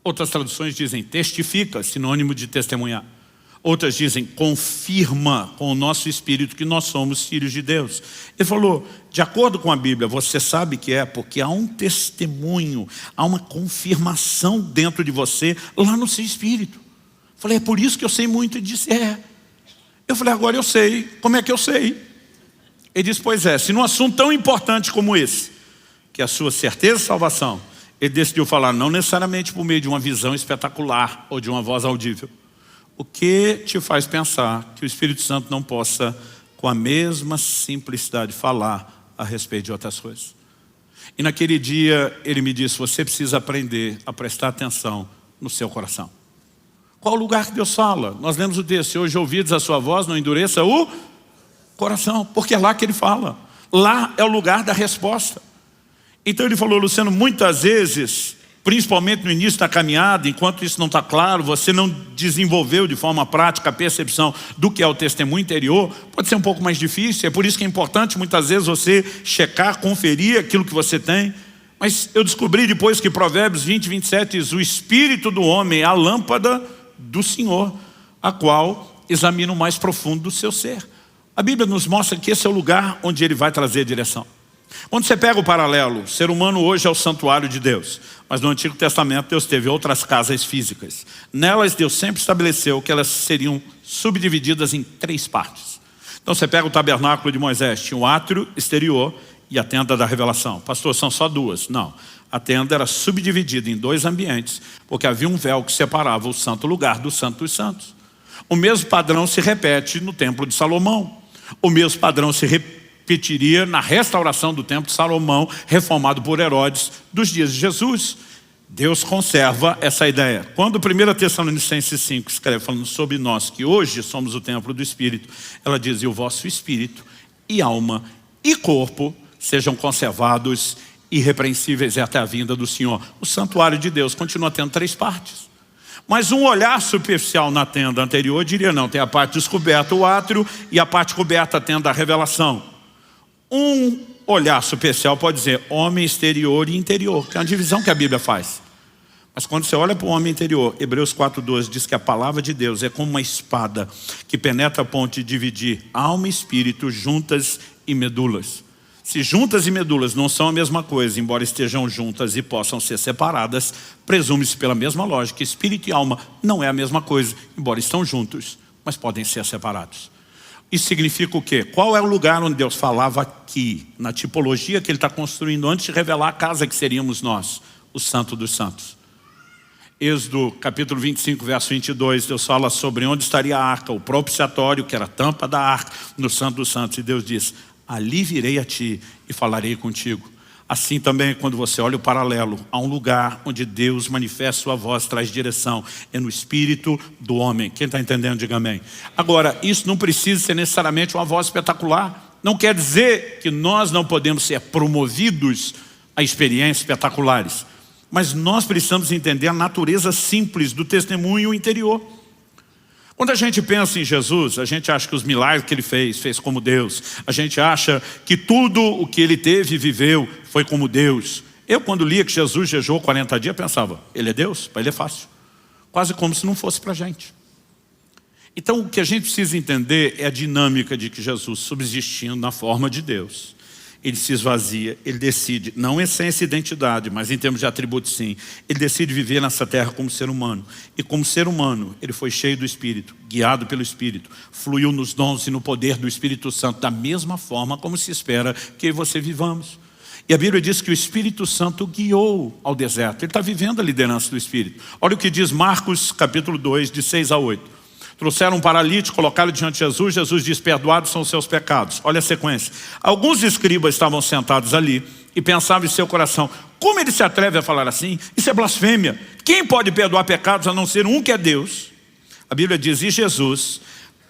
Outras traduções dizem testifica, sinônimo de testemunhar. Outras dizem confirma com o nosso Espírito que nós somos filhos de Deus. Ele falou, de acordo com a Bíblia, você sabe que é porque há um testemunho, há uma confirmação dentro de você, lá no seu Espírito. Eu falei, é por isso que eu sei muito. Ele disse, é. Eu falei, agora eu sei. Como é que eu sei? Ele disse, pois é, se num assunto tão importante como esse, que é a sua certeza de salvação, ele decidiu falar não necessariamente por meio de uma visão espetacular ou de uma voz audível. O que te faz pensar que o Espírito Santo não possa, com a mesma simplicidade, falar a respeito de outras coisas? E naquele dia ele me disse, você precisa aprender a prestar atenção no seu coração. Qual o lugar que Deus fala? Nós lemos o texto, se hoje ouvides a sua voz, não endureça o coração, porque é lá que ele fala. Lá é o lugar da resposta. Então ele falou, Luciano, muitas vezes, principalmente no início da caminhada, enquanto isso não está claro, você não desenvolveu de forma prática a percepção do que é o testemunho interior, pode ser um pouco mais difícil, é por isso que é importante muitas vezes você checar, conferir aquilo que você tem. Mas eu descobri depois que Provérbios 20, 27 diz, o espírito do homem é a lâmpada do Senhor, a qual examina o mais profundo do seu ser. A Bíblia nos mostra que esse é o lugar onde ele vai trazer a direção. Quando você pega o paralelo, o ser humano hoje é o santuário de Deus. Mas no Antigo Testamento Deus teve outras casas físicas. Nelas Deus sempre estabeleceu que elas seriam subdivididas em 3 partes. Então você pega o tabernáculo de Moisés, tinha o átrio exterior e a tenda da revelação. Pastor, são só 2. Não, a tenda era subdividida em 2 ambientes, porque havia um véu que separava o santo lugar do santo dos santos. O mesmo padrão se repete no templo de Salomão. O mesmo padrão se repetiria na restauração do templo de Salomão, reformado por Herodes, dos dias de Jesus. Deus conserva essa ideia. Quando 1 Tessalonicenses 5 escreve falando sobre nós, que hoje somos o templo do Espírito, ela diz: e o vosso espírito, e alma, e corpo sejam conservados irrepreensíveis até a vinda do Senhor. O santuário de Deus continua tendo 3 partes. Mas um olhar superficial na tenda anterior diria: não, tem a parte descoberta, o átrio, e a parte coberta, a tenda da revelação. Um olhar superficial pode dizer homem exterior e interior, que é uma divisão que a Bíblia faz. Mas quando você olha para o homem interior, Hebreus 4:12 diz que a palavra de Deus é como uma espada que penetra a ponto de dividir alma e espírito, juntas e medulas. Se juntas e medulas não são a mesma coisa, embora estejam juntas e possam ser separadas, presume-se pela mesma lógica que espírito e alma não é a mesma coisa, embora estão juntos, mas podem ser separados. Isso significa o quê? Qual é o lugar onde Deus falava aqui, na tipologia que Ele está construindo antes de revelar a casa que seríamos nós, o Santo dos Santos? Êxodo capítulo 25, verso 22, Deus fala sobre onde estaria a arca, o propiciatório, que era a tampa da arca, no Santo dos Santos. E Deus diz: ali virei a ti e falarei contigo. Assim também, quando você olha o paralelo, há um lugar onde Deus manifesta sua voz, traz direção, é no espírito do homem. Quem está entendendo, diga amém. Agora, isso não precisa ser necessariamente uma voz espetacular. Não quer dizer que nós não podemos ser promovidos a experiências espetaculares. Mas nós precisamos entender a natureza simples do testemunho interior. Quando a gente pensa em Jesus, a gente acha que os milagres que Ele fez como Deus. A gente acha que tudo o que Ele teve e viveu foi como Deus. Eu, quando lia que Jesus jejuou 40 dias, pensava: Ele é Deus? Para Ele é fácil. Quase como se não fosse para a gente. Então o que a gente precisa entender é a dinâmica de que Jesus, subsistindo na forma de Deus, Ele se esvazia, Ele decide, não em essência e identidade, mas em termos de atributos sim, Ele decide viver nessa terra como ser humano. E como ser humano, Ele foi cheio do Espírito, guiado pelo Espírito, fluiu nos dons e no poder do Espírito Santo, da mesma forma como se espera que eu e você vivamos. E a Bíblia diz que o Espírito Santo guiou ao deserto. Ele está vivendo a liderança do Espírito. Olha o que diz Marcos capítulo 2, de 6 a 8. Trouxeram um paralítico, colocaram diante de Jesus. Jesus diz: perdoados são os seus pecados. Olha a sequência. Alguns escribas estavam sentados ali e pensavam em seu coração: como ele se atreve a falar assim? Isso é blasfêmia. Quem pode perdoar pecados a não ser um que é Deus? A Bíblia diz: e Jesus,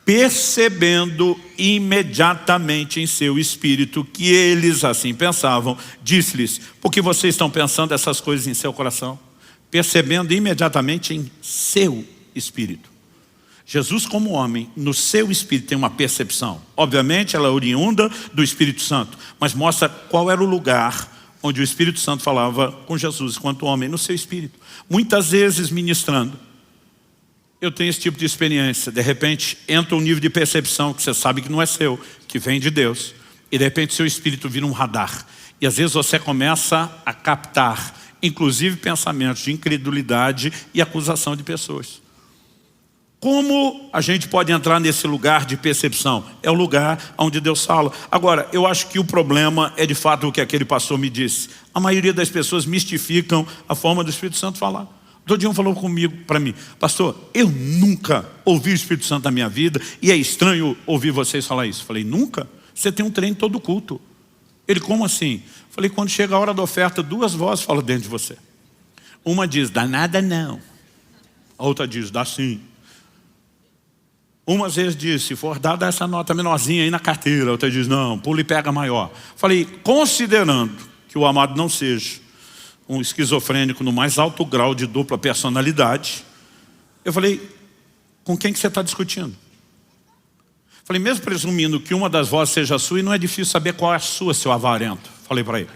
percebendo imediatamente em seu espírito que eles assim pensavam, disse-lhes: por que vocês estão pensando essas coisas em seu coração? Percebendo imediatamente em seu espírito. Jesus, como homem, no seu espírito tem uma percepção. Obviamente ela é oriunda do Espírito Santo, mas mostra qual era o lugar onde o Espírito Santo falava com Jesus enquanto homem, no seu espírito. Muitas vezes ministrando, eu tenho esse tipo de experiência. De repente entra um nível de percepção que você sabe que não é seu, que vem de Deus, e de repente seu espírito vira um radar. E às vezes você começa a captar, inclusive pensamentos de incredulidade e acusação de pessoas. Como a gente pode entrar nesse lugar de percepção? É o lugar onde Deus fala. Agora, eu acho que o problema é de fato o que aquele pastor me disse. A maioria das pessoas mistificam a forma do Espírito Santo falar. Todo dia um falou comigo, para mim: pastor, eu nunca ouvi o Espírito Santo na minha vida e é estranho ouvir vocês falar isso. Falei: nunca? Você tem um treino todo culto. Ele: como assim? Falei: quando chega a hora da oferta, 2 vozes falam dentro de você. Uma diz: dá nada não. A outra diz: dá sim. Uma às vezes diz: se for dada essa nota menorzinha aí na carteira. Outra diz: não, pula e pega maior. Falei: considerando que o amado não seja um esquizofrênico no mais alto grau de dupla personalidade, eu falei: com quem que você está discutindo? Falei: mesmo presumindo que uma das vozes seja a sua, e não é difícil saber qual é a sua, seu avarento. Falei para ele.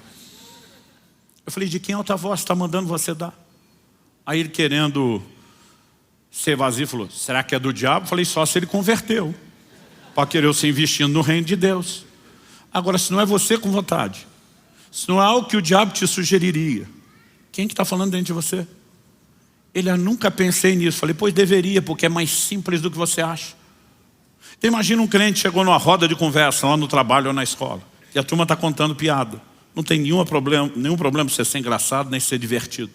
Eu falei: de quem outra voz está mandando você dar? Aí ele, querendo ser vazio, falou: será que é do diabo? Falei: só se ele converteu, para querer você investindo no reino de Deus. Agora, se não é você com vontade, Se não é algo que o diabo te sugeriria, quem que está falando dentro de você? Ele, eu nunca pensei nisso. Falei, pois deveria, porque é mais simples do que você acha. Então, imagina um crente chegou numa roda de conversa lá no trabalho ou na escola, e a turma está contando piada. Não tem nenhum problema você ser engraçado, nem ser divertido.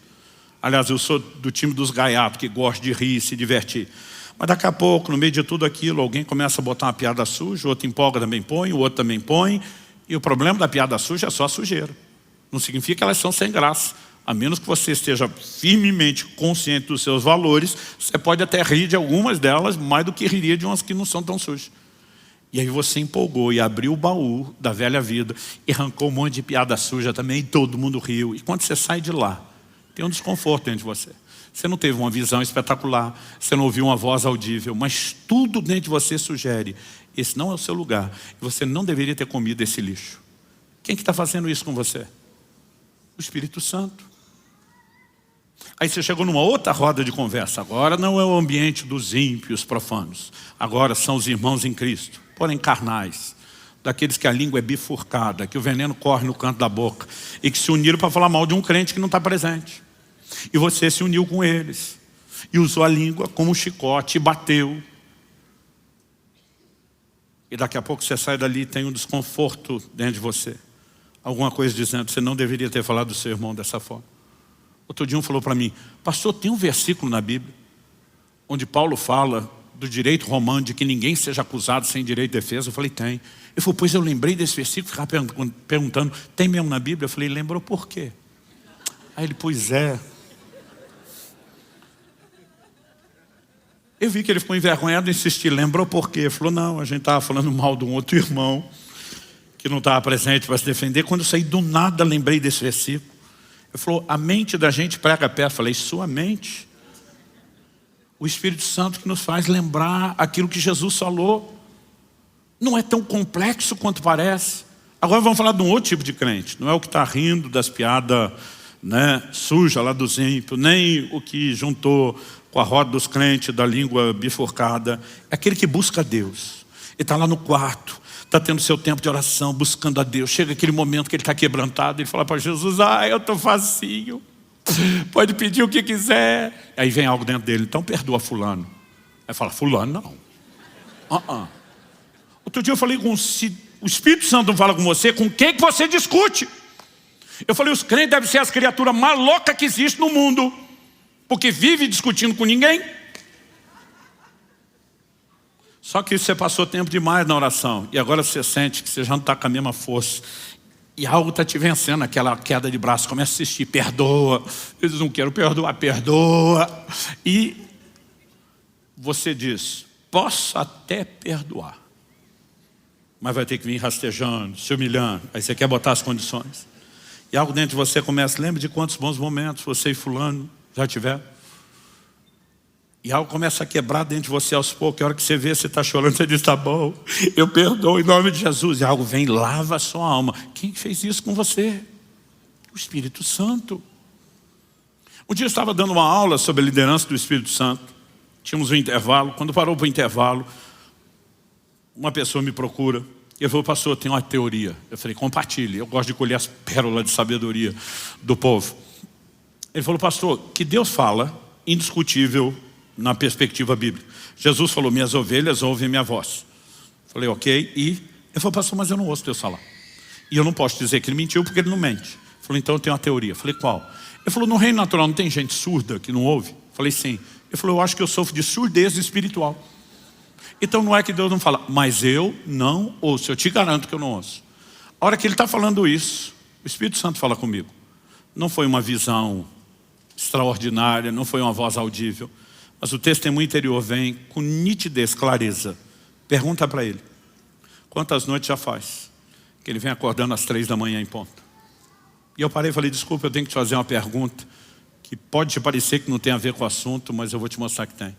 Aliás, eu sou do time dos gaiatos, que gosta de rir e se divertir. Mas daqui a pouco, no meio de tudo aquilo, alguém começa a botar uma piada suja, o outro empolga, também põe, o outro também põe. E o problema da piada suja é só a sujeira. Não significa que elas são sem graça. A menos que você esteja firmemente consciente dos seus valores, você pode até rir de algumas delas, mais do que riria de umas que não são tão sujas. E aí você empolgou e abriu o baú da velha vida e arrancou um monte de piada suja também, e todo mundo riu. E quando você sai de lá, tem um desconforto dentro de você. Você não teve uma visão espetacular, você não ouviu uma voz audível, mas tudo dentro de você sugere, esse não é o seu lugar, e você não deveria ter comido esse lixo. Quem que está fazendo isso com você? O Espírito Santo. Aí você chegou numa outra roda de conversa. Agora não é o ambiente dos ímpios profanos. Agora são os irmãos em Cristo, porém carnais. Daqueles que a língua é bifurcada, que o veneno corre no canto da boca. E que se uniram para falar mal de um crente que não está presente. E você se uniu com eles. E usou a língua como um chicote e bateu. E daqui a pouco você sai dali e tem um desconforto dentro de você. Alguma coisa dizendo, você não deveria ter falado do seu irmão dessa forma. Outro dia um falou para mim, pastor, tem um versículo na Bíblia onde Paulo fala do direito romano de que ninguém seja acusado sem direito de defesa. Eu falei, tem. Ele falou, pois eu lembrei desse versículo, ficava perguntando, tem mesmo na Bíblia? Eu falei, lembrou por quê? Aí ele, pois é. Eu vi que ele ficou envergonhado e insistir, lembrou por quê? Ele falou, não, a gente estava falando mal de um outro irmão que não estava presente para se defender. Quando eu saí do nada, lembrei desse versículo. Ele falou, a mente da gente prega perto. Eu falei, sua mente? O Espírito Santo que nos faz lembrar aquilo que Jesus falou. Não é tão complexo quanto parece. Agora vamos falar de um outro tipo de crente. Não é o que está rindo das piadas, né, sujas lá dos ímpios, nem o que juntou com a roda dos crentes da língua bifurcada. É aquele que busca Deus. Ele está lá no quarto, está tendo seu tempo de oração, buscando a Deus. Chega aquele momento que ele está quebrantado, ele fala para Jesus, eu estou facinho, pode pedir o que quiser. Aí vem algo dentro dele, então perdoa fulano. Aí fala, fulano não. Outro dia eu falei, se o Espírito Santo não fala com você, com quem que você discute? Eu falei, os crentes devem ser as criaturas mais loucas que existem no mundo, porque vive discutindo com ninguém. Só que você passou tempo demais na oração, e agora você sente que você já não está com a mesma força, e algo está te vencendo, aquela queda de braço, começa a assistir, perdoa. Eu digo, não quero perdoar, perdoa. E você diz, posso até perdoar, mas vai ter que vir rastejando, se humilhando. Aí você quer botar as condições. E algo dentro de você começa, lembra de quantos bons momentos você e fulano já tiveram? E algo começa a quebrar dentro de você aos poucos. A hora que você vê, você está chorando, você diz, tá bom, eu perdoo em nome de Jesus. E algo vem e lava a sua alma. Quem fez isso com você? O Espírito Santo. Um dia eu estava dando uma aula sobre a liderança do Espírito Santo. Tínhamos um intervalo. Quando parou para o intervalo, uma pessoa me procura. E ele falou, pastor, eu tenho uma teoria. Eu falei, compartilhe. Eu gosto de colher as pérolas de sabedoria do povo. Ele falou, pastor, que Deus fala, indiscutível, na perspectiva bíblica. Jesus falou, minhas ovelhas ouvem minha voz. Falei, ok. E ele falou, pastor, mas eu não ouço Deus falar. E eu não posso dizer que ele mentiu, porque ele não mente. Falei, então eu tenho uma teoria. Falei, qual? Ele falou, no reino natural não tem gente surda que não ouve? Falei, sim. Ele falou, eu acho que eu sofro de surdez espiritual. Então não é que Deus não fala, mas eu não ouço. Eu te garanto que eu não ouço. A hora que ele está falando isso, o Espírito Santo fala comigo. Não foi uma visão extraordinária, não foi uma voz audível. Mas o testemunho interior vem com nitidez, clareza. Pergunta para ele, quantas noites já faz que ele vem acordando às 3 da manhã em ponto? E eu parei e falei, desculpa, eu tenho que te fazer uma pergunta que pode te parecer que não tem a ver com o assunto, mas eu vou te mostrar que tem.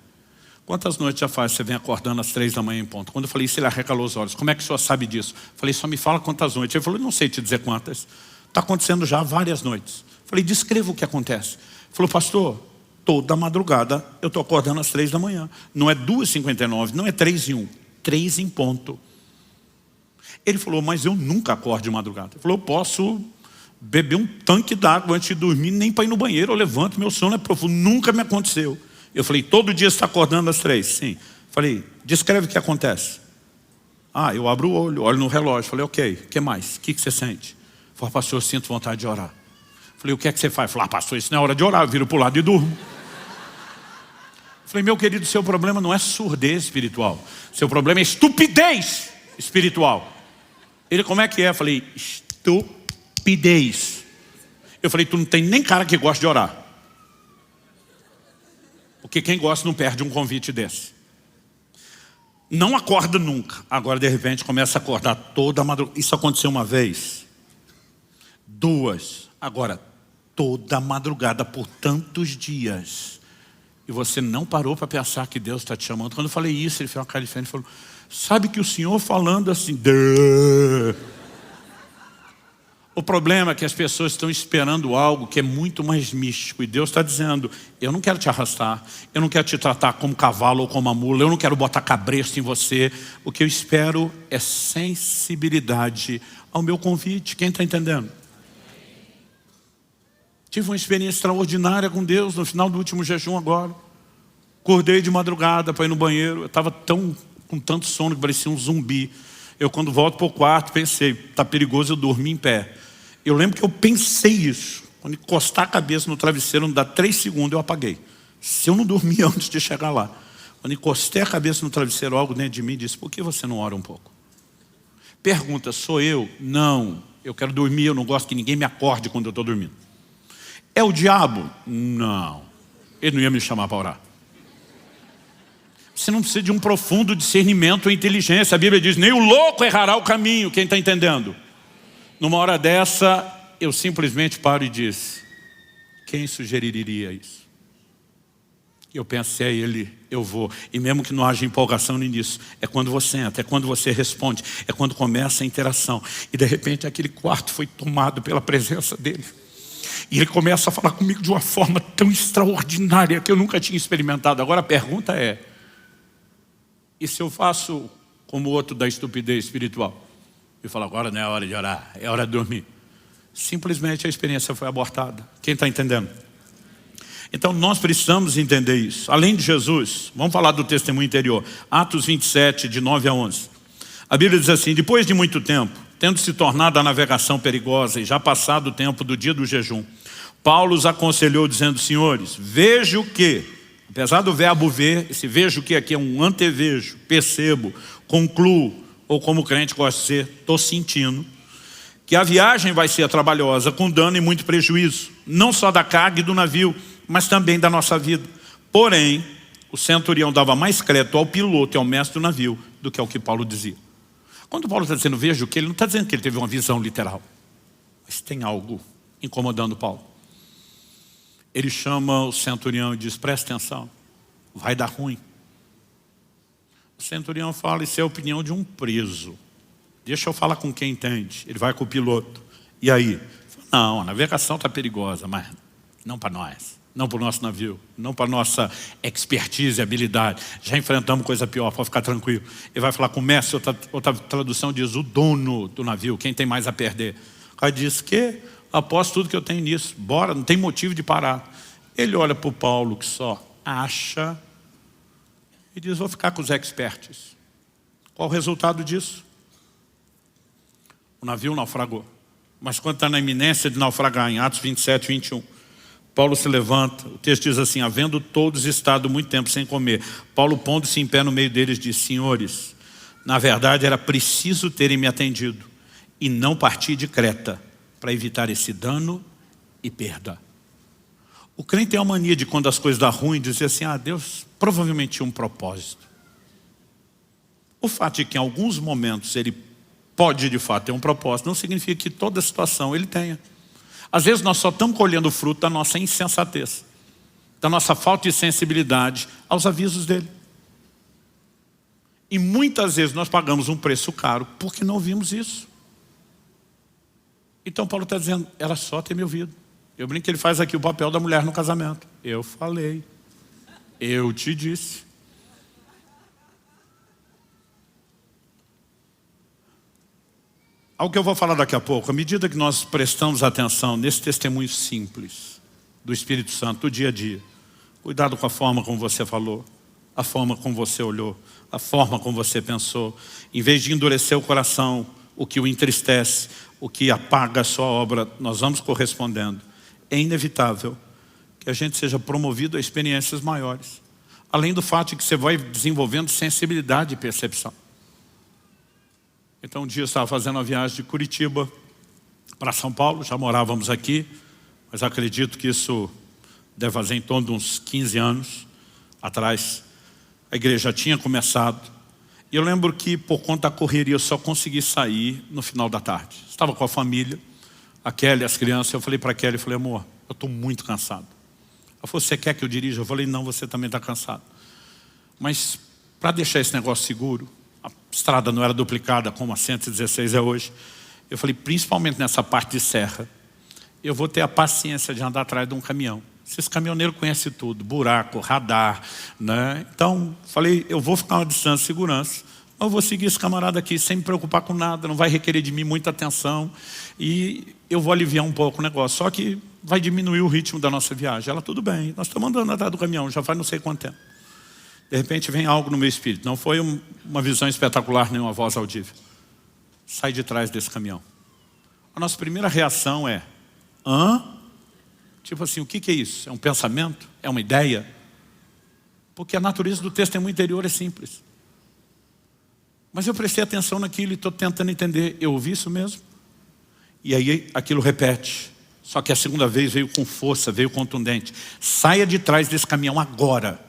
Quantas noites já faz que você vem acordando às 3 da manhã em ponto? Quando eu falei isso, ele arregalou os olhos. Como é que o senhor sabe disso? Eu falei, só me fala quantas noites. Ele falou, não sei te dizer quantas. Está acontecendo já várias noites. Eu falei, descreva o que acontece. Ele falou, pastor, toda madrugada eu estou acordando às 3 da manhã. Não é 2h59, não é 3h01, 3 em ponto. Ele falou, mas eu nunca acordo de madrugada. Ele falou, eu posso beber um tanque d'água antes de dormir, nem para ir no banheiro, eu levanto, meu sono é profundo, nunca me aconteceu. Eu falei, todo dia você está acordando às 3? Sim. Falei, descreve o que acontece. Eu abro o olho, olho no relógio. Falei, ok, o que mais? O que você sente? Falei, pastor, eu sinto vontade de orar. Falei, o que é que você faz? Falei, pastor, isso não é hora de orar, eu viro para o lado e durmo. Falei, meu querido, seu problema não é surdez espiritual. Seu problema é estupidez espiritual. Ele, como é que é? Falei, estupidez. Eu falei, tu não tem nem cara que gosta de orar. Porque quem gosta não perde um convite desse. Não acorda nunca. Agora, de repente, começa a acordar toda a madrugada. Isso aconteceu uma vez. 2. Agora, toda a madrugada por tantos dias. E você não parou para pensar que Deus está te chamando. Quando eu falei isso, ele fez uma cara diferente e falou, sabe que o senhor falando assim... O problema é que as pessoas estão esperando algo que é muito mais místico. E Deus está dizendo, eu não quero te arrastar, eu não quero te tratar como cavalo ou como uma mula, eu não quero botar cabresto em você. O que eu espero é sensibilidade ao meu convite. Quem está entendendo? Tive uma experiência extraordinária com Deus no final do último jejum agora. Acordei de madrugada para ir no banheiro. Eu estava com tanto sono que parecia um zumbi. Eu, quando volto para o quarto, pensei, está perigoso eu dormir em pé. Eu lembro que eu pensei isso. Quando encostar a cabeça no travesseiro, não dá 3 segundos, eu apaguei. Se eu não dormir antes de chegar lá. Quando encostei a cabeça no travesseiro, algo dentro de mim disse, por que você não ora um pouco? Pergunta, sou eu? Não. Eu quero dormir, eu não gosto que ninguém me acorde quando eu estou dormindo. É o diabo? Não. Ele não ia me chamar para orar. Você não precisa de um profundo discernimento ou inteligência. A Bíblia diz, nem o louco errará o caminho. Quem está entendendo? Numa hora dessa, eu simplesmente paro e disse, quem sugeriria isso? Eu pensei a ele, eu vou. E mesmo que não haja empolgação nisso, é quando você entra, é quando você responde, é quando começa a interação. E de repente aquele quarto foi tomado pela presença dele. E ele começa a falar comigo de uma forma tão extraordinária que eu nunca tinha experimentado. Agora a pergunta é, e se eu faço como o outro da estupidez espiritual? Eu falo, agora não é hora de orar, é hora de dormir. Simplesmente a experiência foi abortada. Quem está entendendo? Então nós precisamos entender isso. Além de Jesus, vamos falar do testemunho interior. Atos 27, de 9 a 11. A Bíblia diz assim, depois de muito tempo, tendo se tornado a navegação perigosa e já passado o tempo do dia do jejum, Paulo os aconselhou dizendo, senhores, vejo que, apesar do verbo ver, esse vejo que aqui é um antevejo, percebo, concluo, ou como o crente gosta de ser, estou sentindo, que a viagem vai ser trabalhosa, com dano e muito prejuízo, não só da carga e do navio, mas também da nossa vida. Porém, o centurião dava mais crédito ao piloto e ao mestre do navio do que ao que Paulo dizia. Quando Paulo está dizendo vejo que, ele não está dizendo que ele teve uma visão literal, mas tem algo incomodando Paulo. Ele chama o centurião e diz, presta atenção, vai dar ruim. O centurião fala, isso é a opinião de um preso. Deixa eu falar com quem entende. Ele vai com o piloto. E aí? Não, a navegação está perigosa, mas não para nós. Não para o nosso navio. Não para a nossa expertise e habilidade. Já enfrentamos coisa pior, pode ficar tranquilo. Ele vai falar com o mestre, outra tradução diz o dono do navio, quem tem mais a perder. O cara diz que aposto tudo que eu tenho nisso. Bora, não tem motivo de parar. Ele olha para o Paulo que só acha e diz, vou ficar com os experts. Qual o resultado disso? O navio naufragou. Mas quando está na iminência de naufragar, em Atos 27, 21, Paulo se levanta, o texto diz assim, havendo todos estado muito tempo sem comer, Paulo pondo-se em pé no meio deles diz, senhores, na verdade era preciso terem me atendido e não partir de Creta para evitar esse dano e perda. O crente tem a mania de quando as coisas dão ruim, dizer assim, Deus provavelmente tinha um propósito. O fato de que em alguns momentos ele pode de fato ter um propósito, não significa que toda situação ele tenha. Às vezes nós só estamos colhendo o fruto da nossa insensatez, da nossa falta de sensibilidade aos avisos dele. E muitas vezes nós pagamos um preço caro porque não vimos isso. Então Paulo está dizendo, era só ter me ouvido. Eu brinco que ele faz aqui o papel da mulher no casamento. Eu falei, eu te disse. Algo que eu vou falar daqui a pouco, à medida que nós prestamos atenção nesse testemunho simples do Espírito Santo, do dia a dia, cuidado com a forma como você falou, a forma como você olhou, a forma como você pensou. Em vez de endurecer o coração, o que o entristece, o que apaga a sua obra, nós vamos correspondendo. É inevitável que a gente seja promovido a experiências maiores. Além do fato de que você vai desenvolvendo sensibilidade e percepção. Então um dia eu estava fazendo uma viagem de Curitiba para São Paulo, já morávamos aqui, mas acredito que isso deve fazer em torno de uns 15 anos atrás. A igreja já tinha começado. E eu lembro que por conta da correria eu só consegui sair no final da tarde. Estava com a família, a Kelly, as crianças. Eu falei para a Kelly, eu falei, amor, eu estou muito cansado. Ela falou, você quer que eu dirija? Eu falei, não, você também está cansado. Mas para deixar esse negócio seguro, a estrada não era duplicada como a 116 é hoje. Eu falei, principalmente nessa parte de serra, eu vou ter a paciência de andar atrás de um caminhão. Esses caminhoneiros conhecem tudo, buraco, radar, né? Então, falei, eu vou ficar uma distância de segurança, eu vou seguir esse camarada aqui sem me preocupar com nada, não vai requerer de mim muita atenção e eu vou aliviar um pouco o negócio. Só que vai diminuir o ritmo da nossa viagem. Ela, tudo bem, nós estamos andando atrás do caminhão, já faz não sei quanto tempo. De repente vem algo no meu espírito, não foi uma visão espetacular, nem uma voz audível. Sai de trás desse caminhão. A nossa primeira reação é, hã? Tipo assim, o que é isso? É um pensamento? É uma ideia? Porque a natureza do testemunho interior é simples. Mas eu prestei atenção naquilo e estou tentando entender. Eu ouvi isso mesmo? E aí aquilo repete. Só que a segunda vez veio com força, veio contundente. Saia de trás desse caminhão agora.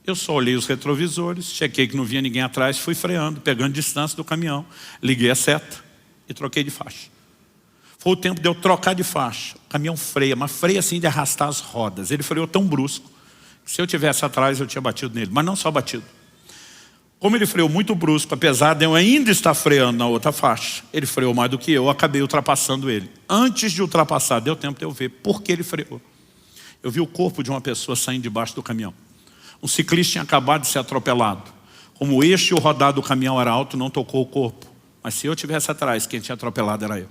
Eu só olhei os retrovisores, chequei que não vinha ninguém atrás, fui freando, pegando distância do caminhão. Liguei a seta e troquei de faixa. Foi o tempo de eu trocar de faixa. O caminhão freia, mas freia assim de arrastar as rodas. Ele freou tão brusco que se eu tivesse atrás eu tinha batido nele. Mas não só batido. Como ele freou muito brusco, apesar de eu ainda estar freando na outra faixa, ele freou mais do que eu acabei ultrapassando ele. Antes de ultrapassar, deu tempo de eu ver por que ele freou. Eu vi o corpo de uma pessoa saindo debaixo do caminhão. Um ciclista tinha acabado de ser atropelado. Como o eixo e o rodar do caminhão era alto, não tocou o corpo. Mas se eu estivesse atrás, quem tinha atropelado era eu.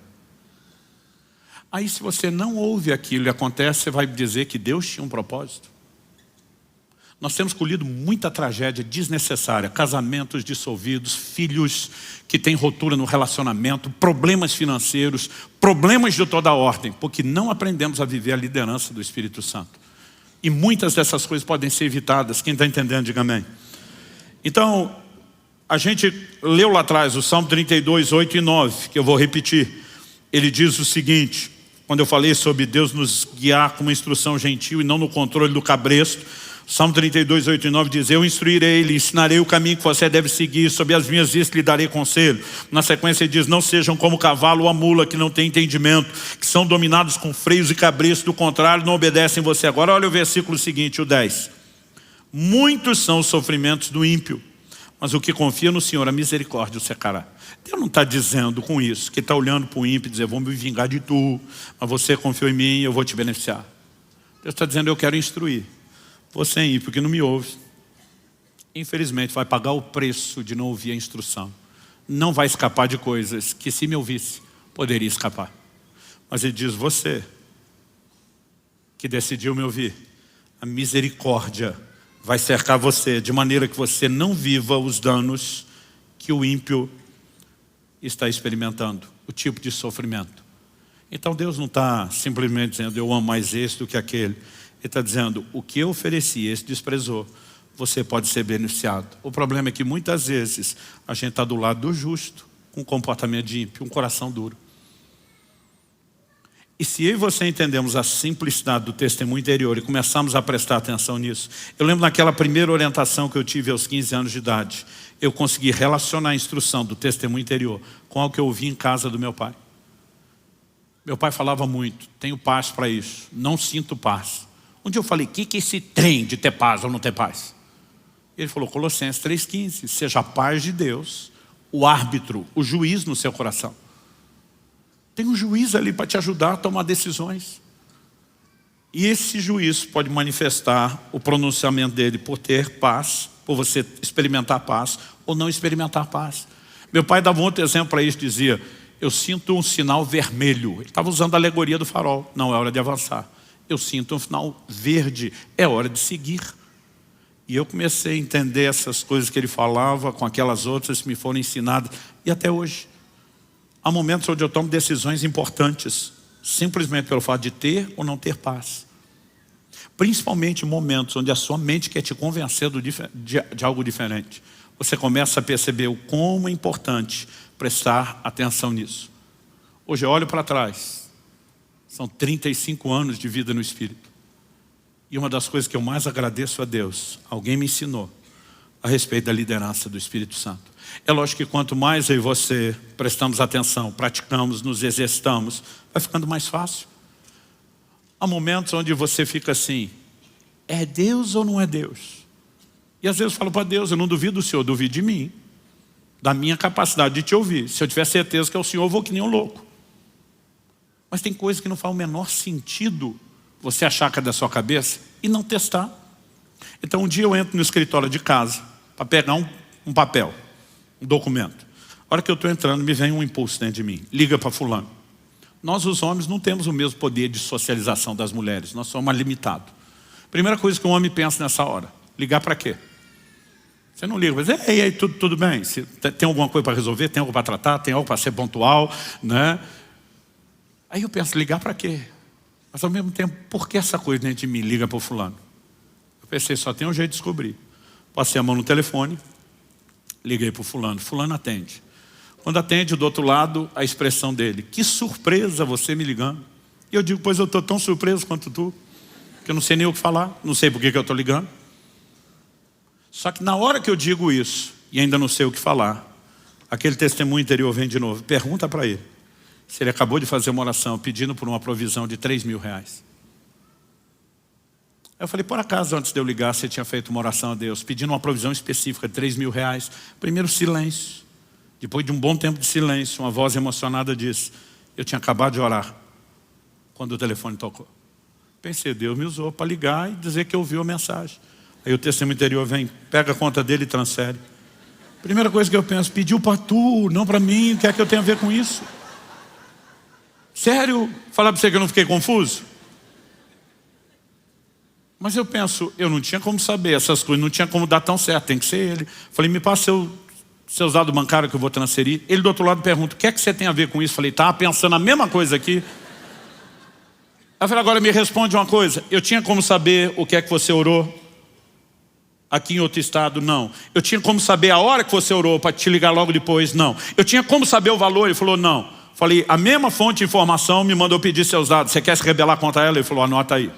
Aí se você não ouve aquilo e acontece, você vai dizer que Deus tinha um propósito. Nós temos colhido muita tragédia desnecessária, casamentos dissolvidos, filhos que têm ruptura no relacionamento, problemas financeiros, problemas de toda ordem, porque não aprendemos a viver a liderança do Espírito Santo. E muitas dessas coisas podem ser evitadas. Quem está entendendo, diga amém. Então, a gente leu lá atrás o Salmo 32, 8 e 9, que eu vou repetir. Ele diz o seguinte, quando eu falei sobre Deus nos guiar com uma instrução gentil e não no controle do cabresto, Salmo 32, 8 e 9 diz, eu instruirei ele, ensinarei o caminho que você deve seguir, sob as minhas vistas lhe darei conselho. Na sequência ele diz, não sejam como o cavalo ou a mula que não tem entendimento, que são dominados com freios e cabrestos, do contrário não obedecem você. Agora olha o versículo seguinte, o 10. Muitos são os sofrimentos do ímpio, mas o que confia no Senhor, a misericórdia o secará. Deus não está dizendo com isso, que está olhando para o ímpio e dizer, vou me vingar de tu, mas você confiou em mim e eu vou te beneficiar. Deus está dizendo, eu quero instruir. Você é ímpio que não me ouve, infelizmente vai pagar o preço de não ouvir a instrução. Não vai escapar de coisas que se me ouvisse, poderia escapar. Mas ele diz, você que decidiu me ouvir, a misericórdia vai cercar você, de maneira que você não viva os danos que o ímpio está experimentando, o tipo de sofrimento. Então Deus não está simplesmente dizendo, eu amo mais esse do que aquele. Ele está dizendo, o que eu ofereci, esse desprezou, você pode ser beneficiado. O problema é que muitas vezes a gente está do lado do justo, com um comportamento de ímpio, um coração duro. E se eu e você entendemos a simplicidade do testemunho interior e começamos a prestar atenção nisso, eu lembro naquela primeira orientação que eu tive aos 15 anos de idade, eu consegui relacionar a instrução do testemunho interior com algo que eu ouvi em casa do meu pai. Meu pai falava muito, tenho paz para isso, não sinto paz. Um dia eu falei, o que é esse trem de ter paz ou não ter paz? Ele falou, Colossenses 3,15, seja a paz de Deus, o árbitro, o juiz no seu coração. Tem um juiz ali para te ajudar a tomar decisões. E esse juiz pode manifestar o pronunciamento dele por ter paz, por você experimentar paz ou não experimentar paz. Meu pai dava um outro exemplo para isso, dizia, Eu sinto um sinal vermelho. Ele estava usando a alegoria do farol. Não, é hora de avançar. Eu sinto um sinal verde. É hora de seguir. E eu comecei a entender essas coisas que ele falava com aquelas outras que me foram ensinadas. E até hoje. Há momentos onde eu tomo decisões importantes, simplesmente pelo fato de ter ou não ter paz. Principalmente em momentos onde a sua mente quer te convencer de algo diferente. Você começa a perceber o como é importante prestar atenção nisso. Hoje eu olho para trás. São 35 anos de vida no Espírito. E uma das coisas que eu mais agradeço a Deus, alguém me ensinou a respeito da liderança do Espírito Santo. É lógico que quanto mais eu e você prestamos atenção, praticamos, nos exercitamos, vai ficando mais fácil. Há momentos onde você fica assim, é Deus ou não é Deus? E às vezes eu falo para Deus, eu não duvido do Senhor, duvido de mim, da minha capacidade de te ouvir. Se eu tiver certeza que é o Senhor, eu vou que nem um louco. Mas tem coisa que não faz o menor sentido você achar que é da sua cabeça e não testar. Então um dia eu entro no escritório de casa para pegar um papel, um documento. A hora que eu estou entrando, me vem um impulso dentro de mim. Liga para fulano. Nós os homens não temos o mesmo poder de socialização das mulheres. Nós somos mais limitados. Primeira coisa que um homem pensa nessa hora. Ligar para quê? Você não liga, mas e aí, tudo bem? Tem alguma coisa para resolver? Tem algo para tratar? Tem algo para ser pontual? Né? Aí eu penso, ligar para quê? Mas ao mesmo tempo, por que essa coisa dentro de mim liga para o fulano? Eu pensei, só tem um jeito de descobrir. Passei a mão no telefone, liguei para o fulano. Fulano atende. Quando atende, do outro lado, a expressão dele. Que surpresa você me ligando. E eu digo, pois eu estou tão surpreso quanto tu. Que eu não sei nem o que falar. Não sei por que eu estou ligando. Só que na hora que eu digo isso, e ainda não sei o que falar, aquele testemunho interior vem de novo. Pergunta para ele se ele acabou de fazer uma oração pedindo por uma provisão de 3 mil reais. Eu falei, por acaso antes de eu ligar você tinha feito uma oração a Deus pedindo uma provisão específica de 3 mil reais? Primeiro silêncio. Depois de um bom tempo de silêncio, uma voz emocionada disse, eu tinha acabado de orar quando o telefone tocou. Pensei, Deus me usou para ligar e dizer que ouviu a mensagem. Aí o testemunho interior vem, pega a conta dele e transfere. Primeira coisa que eu penso, pediu para tu, não para mim, o que é que eu tenho a ver com isso? Sério? Falar para você que eu não fiquei confuso? Mas eu penso, eu não tinha como saber essas coisas, não tinha como dar tão certo, tem que ser ele. Falei, me passa seus dados bancários que eu vou transferir. Ele do outro lado pergunta, o que é que você tem a ver com isso? Falei, estava pensando a mesma coisa aqui. Eu falei, agora me responde uma coisa, eu tinha como saber o que é que você orou? Aqui em outro estado, não. Eu tinha como saber a hora que você orou para te ligar logo depois? Não. Eu tinha como saber o valor? Ele falou, não. Falei, a mesma fonte de informação me mandou pedir seus dados. Você quer se rebelar contra ela? Ele falou, anota aí.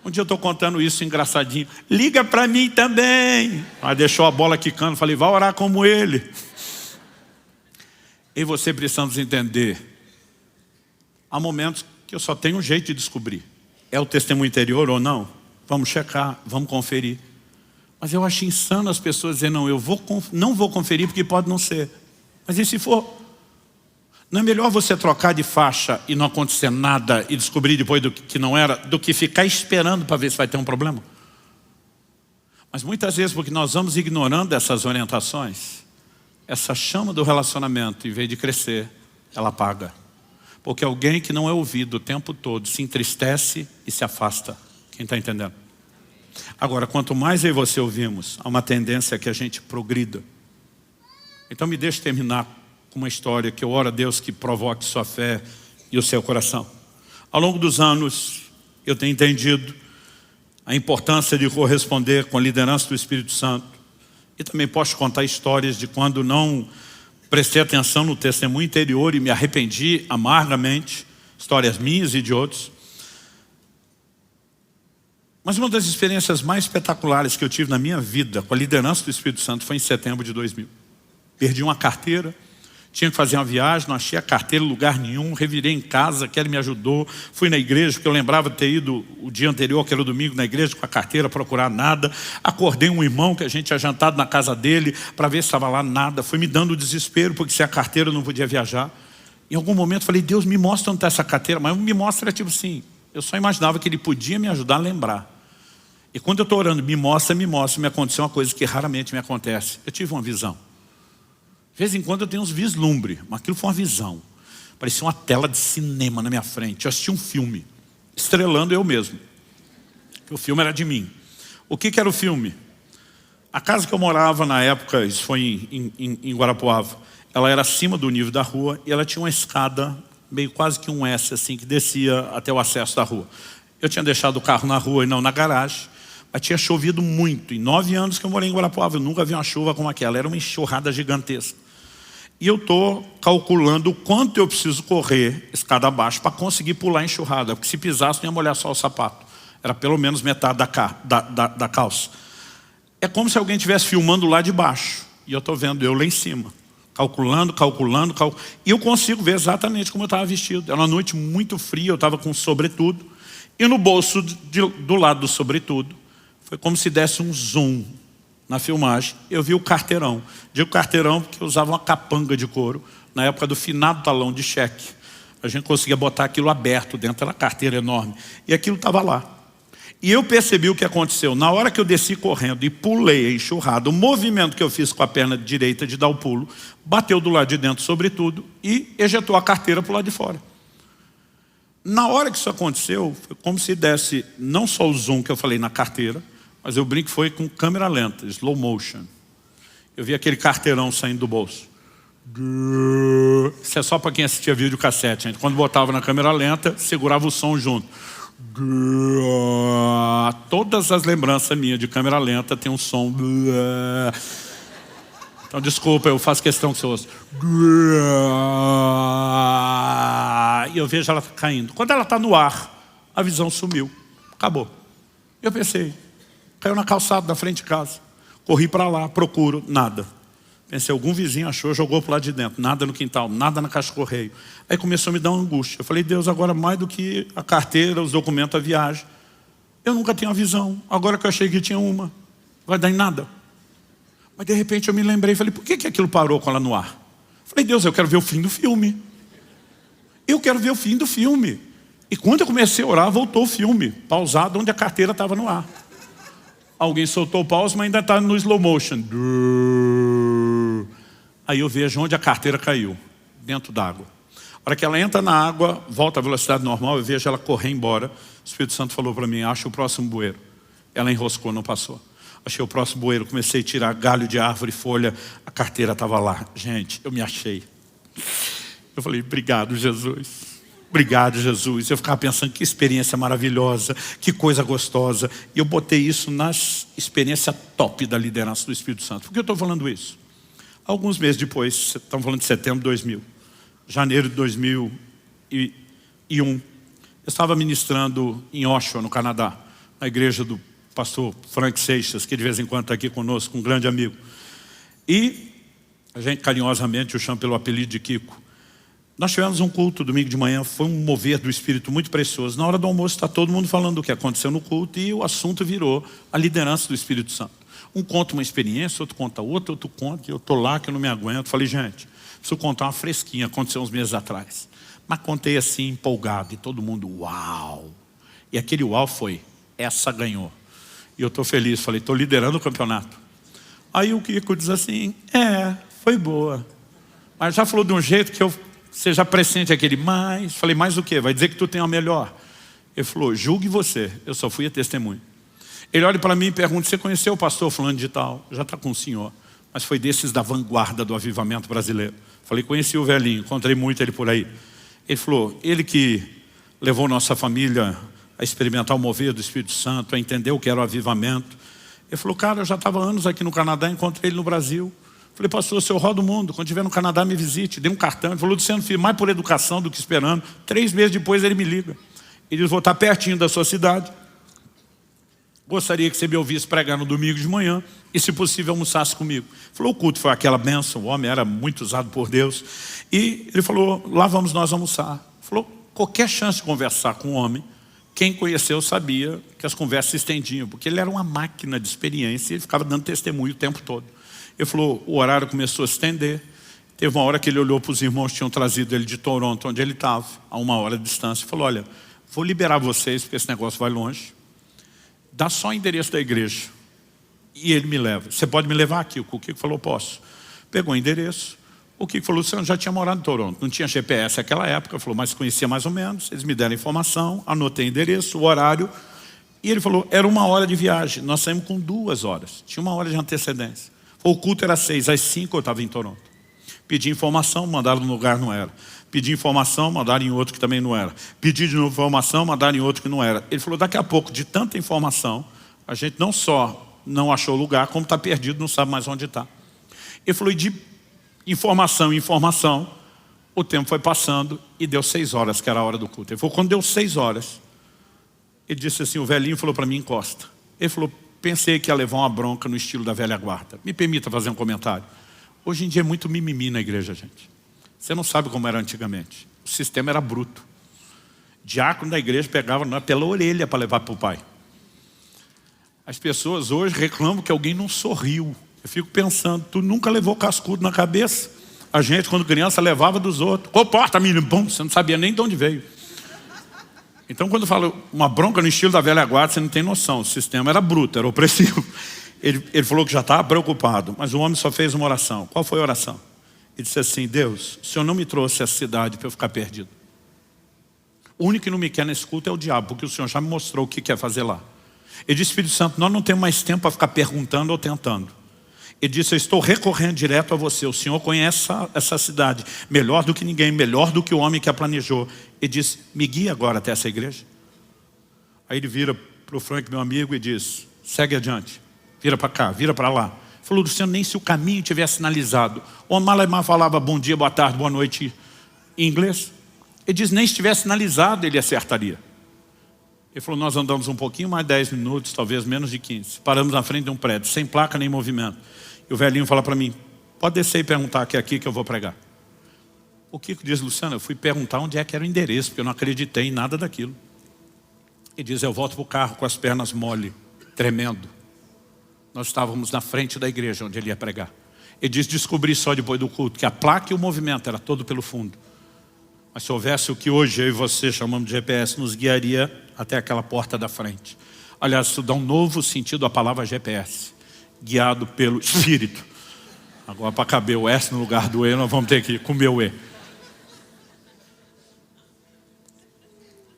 Um dia eu estou contando isso engraçadinho. Liga para mim também. Aí deixou a bola quicando. Falei, vai orar como ele. E você precisamos entender. Há momentos que eu só tenho um jeito de descobrir. É o testemunho interior ou não? Vamos checar, vamos conferir. Mas eu acho insano as pessoas dizerem, não, não vou conferir porque pode não ser. Mas e se for? Não é melhor você trocar de faixa e não acontecer nada e descobrir depois do que não era, do que ficar esperando para ver se vai ter um problema? Mas muitas vezes, porque nós vamos ignorando essas orientações, essa chama do relacionamento, em vez de crescer, ela apaga. Porque alguém que não é ouvido o tempo todo se entristece e se afasta. Quem está entendendo? Agora, quanto mais eu e você ouvimos, há uma tendência que a gente progrida. Então me deixe terminar com uma história que eu oro a Deus que provoque sua fé e o seu coração. Ao longo dos anos, eu tenho entendido a importância de corresponder com a liderança do Espírito Santo. E também posso contar histórias de quando não prestei atenção no testemunho interior e me arrependi amargamente. Histórias minhas e de outros. Mas uma das experiências mais espetaculares que eu tive na minha vida com a liderança do Espírito Santo foi em setembro de 2000. Perdi uma carteira, tinha que fazer uma viagem, não achei a carteira em lugar nenhum, revirei em casa, que ele me ajudou, fui na igreja, porque eu lembrava de ter ido o dia anterior, que era o domingo, na igreja com a carteira, procurar nada. Acordei um irmão que a gente tinha jantado na casa dele, para ver se estava lá, nada. Foi me dando desespero, porque sem a carteira eu não podia viajar. Em algum momento falei, Deus, me mostra onde está essa carteira, mas me mostra tipo assim, eu só imaginava que ele podia me ajudar a lembrar. E quando eu estou orando, me mostra, me aconteceu uma coisa que raramente me acontece. Eu tive uma visão. De vez em quando eu tenho uns vislumbres, mas aquilo foi uma visão. Parecia uma tela de cinema na minha frente. Eu assisti um filme, estrelando eu mesmo. O filme era de mim. O que era o filme? A casa que eu morava na época, isso foi em Guarapuava, ela era acima do nível da rua e ela tinha uma escada, meio quase que um S, assim, que descia até o acesso da rua. Eu tinha deixado o carro na rua e não na garagem, mas tinha chovido muito. Em 9 anos que eu morei em Guarapuava, eu nunca vi uma chuva como aquela. Era uma enxurrada gigantesca. E eu estou calculando o quanto eu preciso correr escada abaixo para conseguir pular a enxurrada, porque se pisasse não ia molhar só o sapato. Era pelo menos metade da calça. É como se alguém estivesse filmando lá de baixo. E eu estou vendo eu lá em cima. Calculando. E eu consigo ver exatamente como eu estava vestido. Era uma noite muito fria, eu estava com sobretudo. E no bolso do lado do sobretudo, foi como se desse um zoom na filmagem. Eu vi o carteirão. Digo carteirão porque eu usava uma capanga de couro. Na época do finado talão de cheque. A gente conseguia botar aquilo aberto dentro da carteira enorme. E aquilo estava lá. E eu percebi o que aconteceu. Na hora que eu desci correndo e pulei a enxurrada, o movimento que eu fiz com a perna direita de dar o pulo, bateu do lado de dentro, sobretudo, e ejetou a carteira para o lado de fora. Na hora que isso aconteceu, foi como se desse não só o zoom que eu falei na carteira, mas eu brinco que foi com câmera lenta, slow motion. Eu vi aquele carteirão saindo do bolso. Isso é só para quem assistia vídeo cassete, gente. Quando botava na câmera lenta, segurava o som junto. Todas as lembranças minhas de câmera lenta tem um som. Então desculpa, eu faço questão que você ouça. E eu vejo ela caindo. Quando ela está no ar, a visão sumiu. Acabou. Eu pensei, caiu na calçada da frente de casa. Corri para lá, procuro, nada. Pensei, algum vizinho achou, jogou para lá de dentro. Nada no quintal, nada na caixa de correio. Aí começou a me dar uma angústia. Eu falei, Deus, agora mais do que a carteira, os documentos, a viagem. Eu nunca tenho a visão. Agora que eu achei que tinha uma, vai dar em nada. Mas de repente eu me lembrei, falei, por que aquilo parou com ela no ar? Falei, Deus, eu quero ver o fim do filme. Eu quero ver o fim do filme. E quando eu comecei a orar, voltou o filme, pausado onde a carteira estava no ar. Alguém soltou o pause, mas ainda está no slow motion. Aí eu vejo onde a carteira caiu, dentro d'água. A hora que ela entra na água, volta à velocidade normal, eu vejo ela correr embora. O Espírito Santo falou para mim, acha o próximo bueiro. Ela enroscou, não passou. Achei o próximo bueiro, comecei a tirar galho de árvore, folha. A carteira estava lá. Gente, eu me achei. Eu falei, obrigado, Jesus. Obrigado, Jesus. Eu ficava pensando, que experiência maravilhosa, que coisa gostosa. E eu botei isso na experiência top da liderança do Espírito Santo. Por que eu estou falando isso? Alguns meses depois, estamos falando de setembro de 2000, janeiro de 2001, eu estava ministrando em Oshawa, no Canadá, na igreja do pastor Frank Seixas, que de vez em quando está aqui conosco, um grande amigo. E a gente carinhosamente o chama pelo apelido de Kiko. Nós tivemos um culto domingo de manhã, foi um mover do Espírito muito precioso. Na hora do almoço está todo mundo falando do que aconteceu no culto e o assunto virou a liderança do Espírito Santo. Um conta uma experiência, outro conta outra, outro conta, eu estou lá que eu não me aguento. Falei, gente, preciso contar uma fresquinha, aconteceu uns meses atrás. Mas contei assim, empolgado, e todo mundo, uau! E aquele uau foi, essa ganhou. E eu estou feliz, falei, estou liderando o campeonato. Aí o Kiko diz assim, foi boa. Mas já falou de um jeito que você já pressente aquele mais. Falei, mais o quê? Vai dizer que tu tem a melhor. Ele falou, julgue você, eu só fui a testemunho. Ele olha para mim e pergunta, você conheceu o pastor fulano de tal? Já está com o senhor. Mas foi desses da vanguarda do avivamento brasileiro. Falei, conheci o velhinho, encontrei muito ele por aí. Ele falou, ele que levou nossa família a experimentar o mover do Espírito Santo, a entender o que era o avivamento. Ele falou, cara, eu já estava anos aqui no Canadá, encontrei ele no Brasil. Falei, pastor, o senhor roda o mundo, quando estiver no Canadá me visite. Dei um cartão, ele falou, Luciano, filho, mais por educação do que esperando. 3 meses depois ele me liga. Ele diz, vou estar pertinho da sua cidade. Gostaria que você me ouvisse pregar no domingo de manhã e, se possível, almoçasse comigo. Falou, o culto foi aquela bênção, o homem era muito usado por Deus. E ele falou, lá vamos nós almoçar. Falou, qualquer chance de conversar com o homem, quem conheceu sabia que as conversas se estendiam, porque ele era uma máquina de experiência e ele ficava dando testemunho o tempo todo. Ele falou, o horário começou a se estender. Teve uma hora que ele olhou para os irmãos que tinham trazido ele de Toronto, onde ele estava, a 1 hora de distância, e falou, olha, vou liberar vocês, porque esse negócio vai longe. Dá só o endereço da igreja. E ele me leva. Você pode me levar aqui? O Kiko falou, posso. Pegou o endereço, O Kiko falou, Luciano, já tinha morado em Toronto, não tinha GPS naquela época. Falou, mas conhecia mais ou menos. Eles me deram informação, anotei o endereço, o horário. E ele falou, era 1 hora de viagem. Nós saímos com 2 horas. Tinha 1 hora de antecedência. O culto era 6, às 5 eu estava em Toronto. Pedi informação, mandaram num lugar, não era. Pedi informação, mandaram em outro que também não era. Pedi de novo informação, mandaram em outro que não era. Ele falou, daqui a pouco, de tanta informação, a gente não só não achou o lugar, como está perdido, não sabe mais onde está. Ele falou, e de informação em informação, o tempo foi passando e deu 6 horas, que era a hora do culto. Ele falou, quando deu 6 horas, ele disse assim, o velhinho falou para mim, encosta. Ele falou, pensei que ia levar uma bronca no estilo da velha guarda. Me permita fazer um comentário. Hoje em dia é muito mimimi na igreja, gente. Você não sabe como era antigamente. O sistema era bruto. Diácono da igreja pegava pela orelha para levar para o pai. As pessoas hoje reclamam que alguém não sorriu. Eu fico pensando, tu nunca levou cascudo na cabeça? A gente, quando criança, levava dos outros. Comporta, menino, bom, você não sabia nem de onde veio. Então, quando eu falo uma bronca no estilo da velha guarda, você não tem noção. O sistema era bruto, era opressivo. Ele falou que já estava preocupado, mas o homem só fez uma oração. Qual foi a oração? Ele disse assim, Deus, o Senhor não me trouxe essa cidade para eu ficar perdido. O único que não me quer nesse culto é o diabo, porque o Senhor já me mostrou o que quer fazer lá. Ele disse, Espírito Santo, nós não temos mais tempo para ficar perguntando ou tentando. Ele disse, eu estou recorrendo direto a você. O Senhor conhece essa cidade melhor do que ninguém, melhor do que o homem que a planejou. Ele disse, me guia agora até essa igreja. Aí ele vira para o Frank, meu amigo, e diz, segue adiante. Vira para cá, vira para lá. Ele falou, Luciano, nem se o caminho tivesse sinalizado. O Malemar falava bom dia, boa tarde, boa noite em inglês. Ele diz, nem se tivesse sinalizado, ele acertaria. Ele falou, nós andamos um pouquinho mais 10 minutos, talvez menos de 15. Paramos na frente de um prédio, sem placa nem movimento. E o velhinho fala para mim, pode descer e perguntar que é aqui que eu vou pregar. O Kiko diz, Luciano, eu fui perguntar onde é que era o endereço, porque eu não acreditei em nada daquilo. Ele diz, eu volto para o carro com as pernas mole, tremendo. Nós estávamos na frente da igreja onde ele ia pregar. Ele diz, descobri só depois do culto que a placa e o movimento era todo pelo fundo. Mas se houvesse o que hoje eu e você chamamos de GPS, nos guiaria até aquela porta da frente. Aliás, isso dá um novo sentido à palavra GPS. Guiado pelo Espírito. Agora, para caber o S no lugar do E, nós vamos ter que comer o E.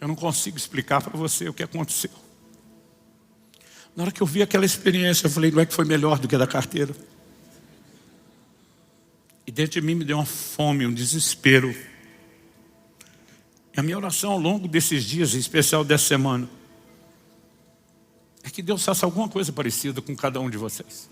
Eu não consigo explicar para você o que aconteceu. Na hora que eu vi aquela experiência, eu falei, não é que foi melhor do que a da carteira? E dentro de mim me deu uma fome, um desespero. E a minha oração ao longo desses dias, em especial dessa semana, é que Deus faça alguma coisa parecida com cada um de vocês.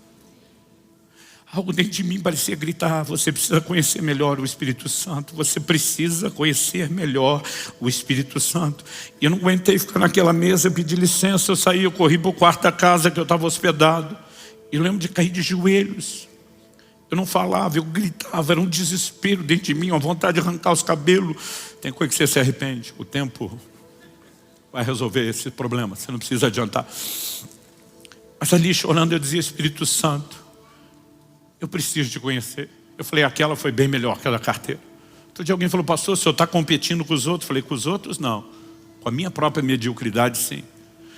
Algo dentro de mim parecia gritar, você precisa conhecer melhor o Espírito Santo, você precisa conhecer melhor o Espírito Santo. E eu não aguentei ficar naquela mesa, eu pedi licença, eu saí, eu corri para o quarto da casa que eu estava hospedado. E eu lembro de cair de joelhos. Eu não falava, eu gritava, era um desespero dentro de mim, uma vontade de arrancar os cabelos. Tem coisa que você se arrepende, o tempo vai resolver esse problema, você não precisa adiantar. Mas ali chorando eu dizia, Espírito Santo, eu preciso te conhecer. Eu falei, aquela foi bem melhor que a da carteira. Outro dia alguém falou, pastor, o senhor está competindo com os outros? Eu falei, com os outros não, com a minha própria mediocridade sim.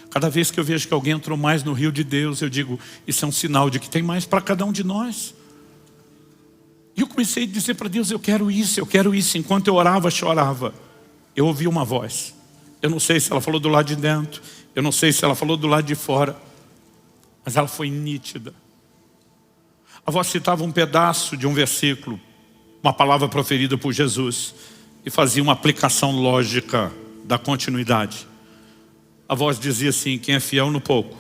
Cada vez que eu vejo que alguém entrou mais no rio de Deus, eu digo, isso é um sinal de que tem mais para cada um de nós. E eu comecei a dizer para Deus, eu quero isso. Enquanto eu orava, chorava, eu ouvi uma voz. Eu não sei se ela falou do lado de dentro, eu não sei se ela falou do lado de fora, mas ela foi nítida. A voz citava um pedaço de um versículo, uma palavra proferida por Jesus, e fazia uma aplicação lógica da continuidade. A voz dizia assim, quem é fiel no pouco,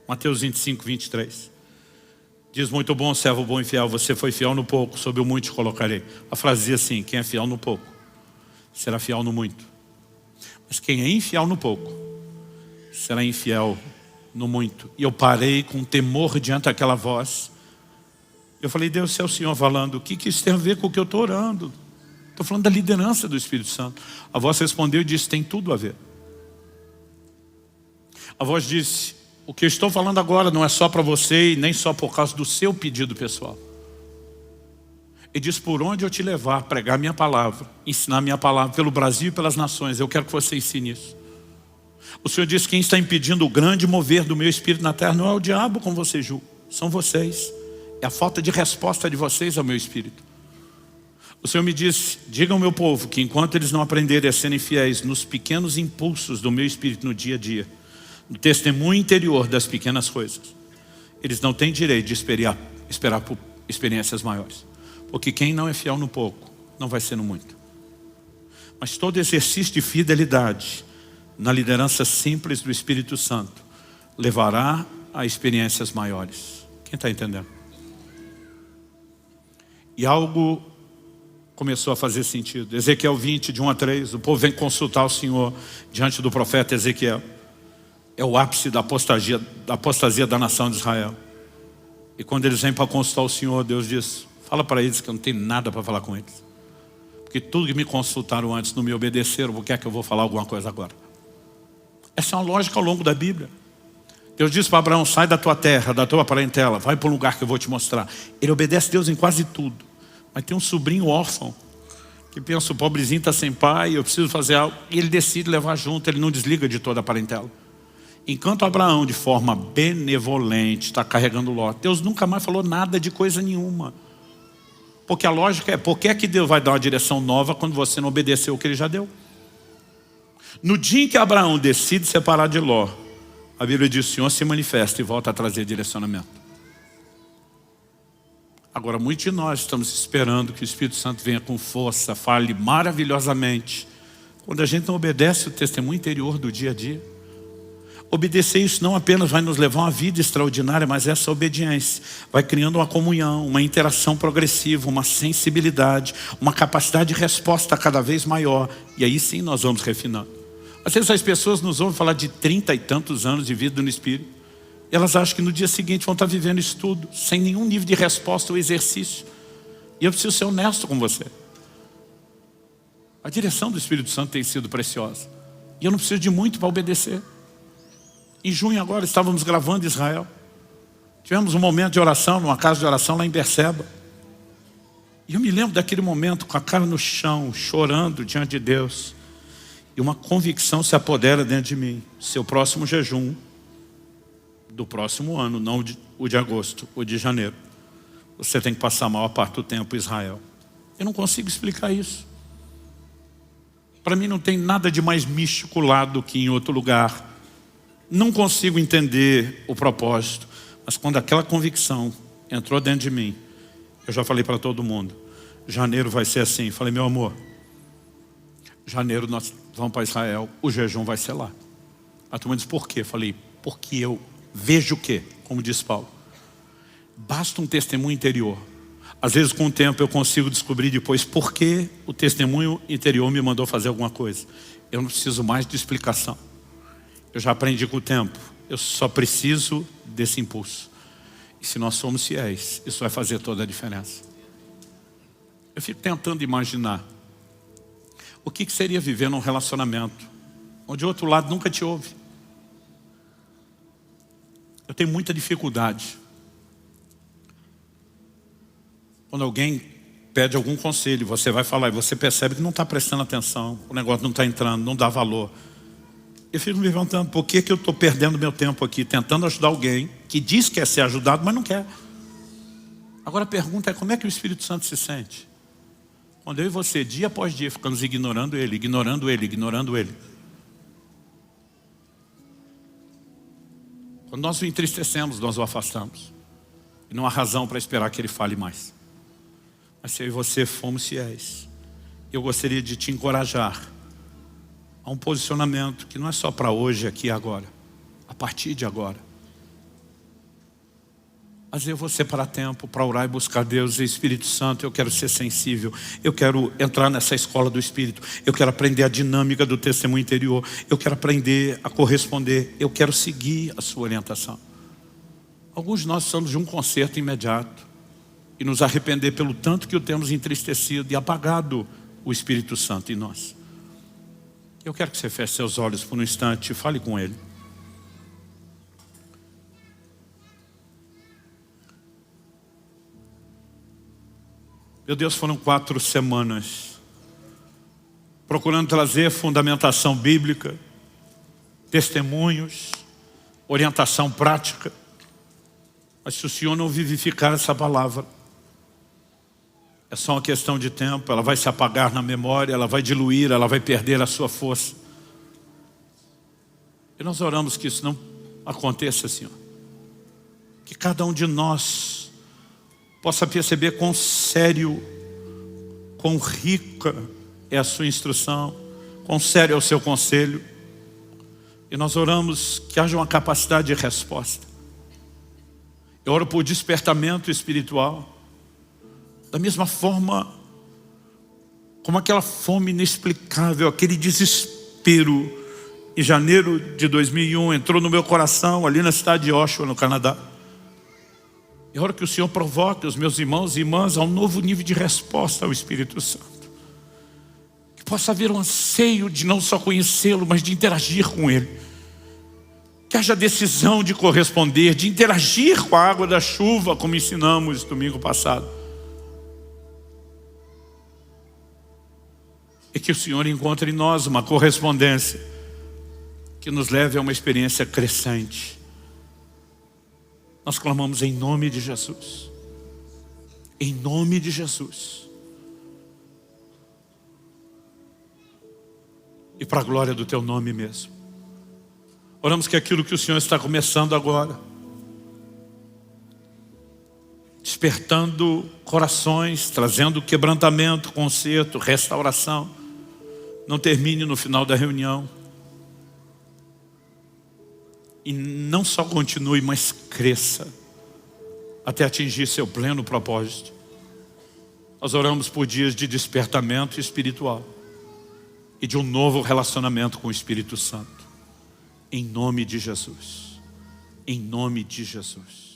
Mateus 25, 23. Diz, muito bom, servo bom e fiel, você foi fiel no pouco, sobre o muito te colocarei. A frase dizia assim, quem é fiel no pouco, será fiel no muito. Mas quem é infiel no pouco, será infiel no muito. E eu parei com temor diante daquela voz. Eu falei, Deus, se é o Senhor falando, o que isso tem a ver com o que eu estou orando? Estou falando da liderança do Espírito Santo. A voz respondeu e disse, tem tudo a ver. A voz disse, o que eu estou falando agora não é só para você e nem só por causa do seu pedido pessoal. E diz, por onde eu te levar, pregar minha palavra, ensinar minha palavra pelo Brasil e pelas nações, eu quero que você ensine isso. O Senhor diz, quem está impedindo o grande mover do meu Espírito na terra não é o diabo como você julga, são vocês. É a falta de resposta de vocês ao meu Espírito. O Senhor me disse, diga ao meu povo que enquanto eles não aprenderem a serem fiéis nos pequenos impulsos do meu espírito no dia a dia, no testemunho interior das pequenas coisas, eles não têm direito de esperar por experiências maiores. Porque quem não é fiel no pouco, não vai ser no muito. Mas todo exercício de fidelidade na liderança simples do Espírito Santo levará a experiências maiores. Quem está entendendo? E algo começou a fazer sentido. Ezequiel 20, de 1 a 3, o povo vem consultar o Senhor diante do profeta Ezequiel. É o ápice da apostasia da nação de Israel. E quando eles vêm para consultar o Senhor, Deus diz, fala para eles que eu não tenho nada para falar com eles. Porque tudo que me consultaram antes não me obedeceram, por que é que eu vou falar alguma coisa agora? Essa é uma lógica ao longo da Bíblia. Deus disse para Abraão, sai da tua terra, da tua parentela, vai para um lugar que eu vou te mostrar. Ele obedece a Deus em quase tudo. Mas tem um sobrinho órfão, que pensa, o pobrezinho está sem pai, eu preciso fazer algo. E ele decide levar junto, ele não desliga de toda a parentela. Enquanto Abraão, de forma benevolente, está carregando Ló, Deus nunca mais falou nada de coisa nenhuma. Porque a lógica é, por que é que Deus vai dar uma direção nova quando você não obedeceu o que ele já deu? No dia em que Abraão decide separar de Ló, a Bíblia diz, o Senhor se manifesta e volta a trazer direcionamento. Agora, muitos de nós estamos esperando que o Espírito Santo venha com força, fale maravilhosamente. Quando a gente não obedece o testemunho interior do dia a dia. Obedecer isso não apenas vai nos levar a uma vida extraordinária, mas essa obediência vai criando uma comunhão, uma interação progressiva, uma sensibilidade, uma capacidade de resposta cada vez maior. E aí sim nós vamos refinando. Às vezes as pessoas nos ouvem falar de 30 e tantos anos de vida no Espírito. Elas acham que no dia seguinte vão estar vivendo isso tudo, sem nenhum nível de resposta ou exercício. E eu preciso ser honesto com você. A direção do Espírito Santo tem sido preciosa. E eu não preciso de muito para obedecer. Em junho agora estávamos gravando Israel. Tivemos um momento de oração, numa casa de oração lá em Berseba. E eu me lembro daquele momento com a cara no chão, chorando diante de Deus. E uma convicção se apodera dentro de mim. Seu próximo jejum do próximo ano, não o de agosto, o de janeiro. Você tem que passar a maior parte do tempo em Israel. Eu não consigo explicar isso. Para mim não tem nada de mais místico lá do que em outro lugar. Não consigo entender o propósito. Mas quando aquela convicção entrou dentro de mim, eu já falei para todo mundo, janeiro vai ser assim. Falei, meu amor, janeiro nós vamos para Israel, o jejum vai ser lá. A turma disse, por quê? Falei, porque eu vejo o quê? Como diz Paulo. Basta um testemunho interior. Às vezes com o tempo eu consigo descobrir depois por que o testemunho interior me mandou fazer alguma coisa. Eu não preciso mais de explicação. Eu já aprendi com o tempo. Eu só preciso desse impulso. E se nós somos fiéis, isso vai fazer toda a diferença. Eu fico tentando imaginar o que seria viver num relacionamento onde o outro lado nunca te ouve. Eu tenho muita dificuldade quando alguém pede algum conselho, você vai falar e você percebe que não está prestando atenção, o negócio não está entrando, não dá valor. Eu fico me perguntando, por que eu estou perdendo meu tempo aqui tentando ajudar alguém que diz que quer ser ajudado, mas não quer? Agora a pergunta é, como é que o Espírito Santo se sente? Quando eu e você, dia após dia, ficamos ignorando Ele, ignorando Ele, ignorando Ele. Quando nós o entristecemos, nós o afastamos. E não há razão para esperar que Ele fale mais. Mas se eu e você fomos fiéis, eu gostaria de te encorajar a um posicionamento que não é só para hoje, aqui e agora. A partir de agora. Às vezes eu vou separar tempo para orar e buscar Deus e Espírito Santo. Eu quero ser sensível. Eu quero entrar nessa escola do Espírito. Eu quero aprender a dinâmica do testemunho interior. Eu quero aprender a corresponder. Eu quero seguir a sua orientação. Alguns de nós precisamos de um conserto imediato. E nos arrepender pelo tanto que o temos entristecido e apagado o Espírito Santo em nós. Eu quero que você feche seus olhos por um instante e fale com Ele. Meu Deus, foram 4 semanas procurando trazer fundamentação bíblica, testemunhos, orientação prática. Mas se o Senhor não vivificar essa palavra, É só uma questão de tempo, ela vai se apagar na memória, ela vai diluir, ela vai perder a sua força. E nós oramos que isso não aconteça, Senhor. Que cada um de nós possa perceber quão sério, quão rica é a sua instrução, quão sério é o seu conselho. E nós oramos que haja uma capacidade de resposta. Eu oro por despertamento espiritual. Da mesma forma como aquela fome inexplicável, aquele desespero em janeiro de 2001 entrou no meu coração ali na cidade de Oshawa, no Canadá. Eu oro que o Senhor provoque os meus irmãos e irmãs a um novo nível de resposta ao Espírito Santo. Que possa haver um anseio de não só conhecê-lo, mas de interagir com Ele. Que haja decisão de corresponder, de interagir com a água da chuva, como ensinamos domingo passado. E que o Senhor encontre em nós uma correspondência que nos leve a uma experiência crescente. Nós clamamos em nome de Jesus. Em nome de Jesus. E para a glória do Teu nome mesmo. Oramos que aquilo que o Senhor está começando agora, despertando corações, trazendo quebrantamento, conserto, restauração, não termine no final da reunião. E não só continue, mas cresça até atingir seu pleno propósito. Nós oramos por dias de despertamento espiritual e de um novo relacionamento com o Espírito Santo. Em nome de Jesus. Em nome de Jesus.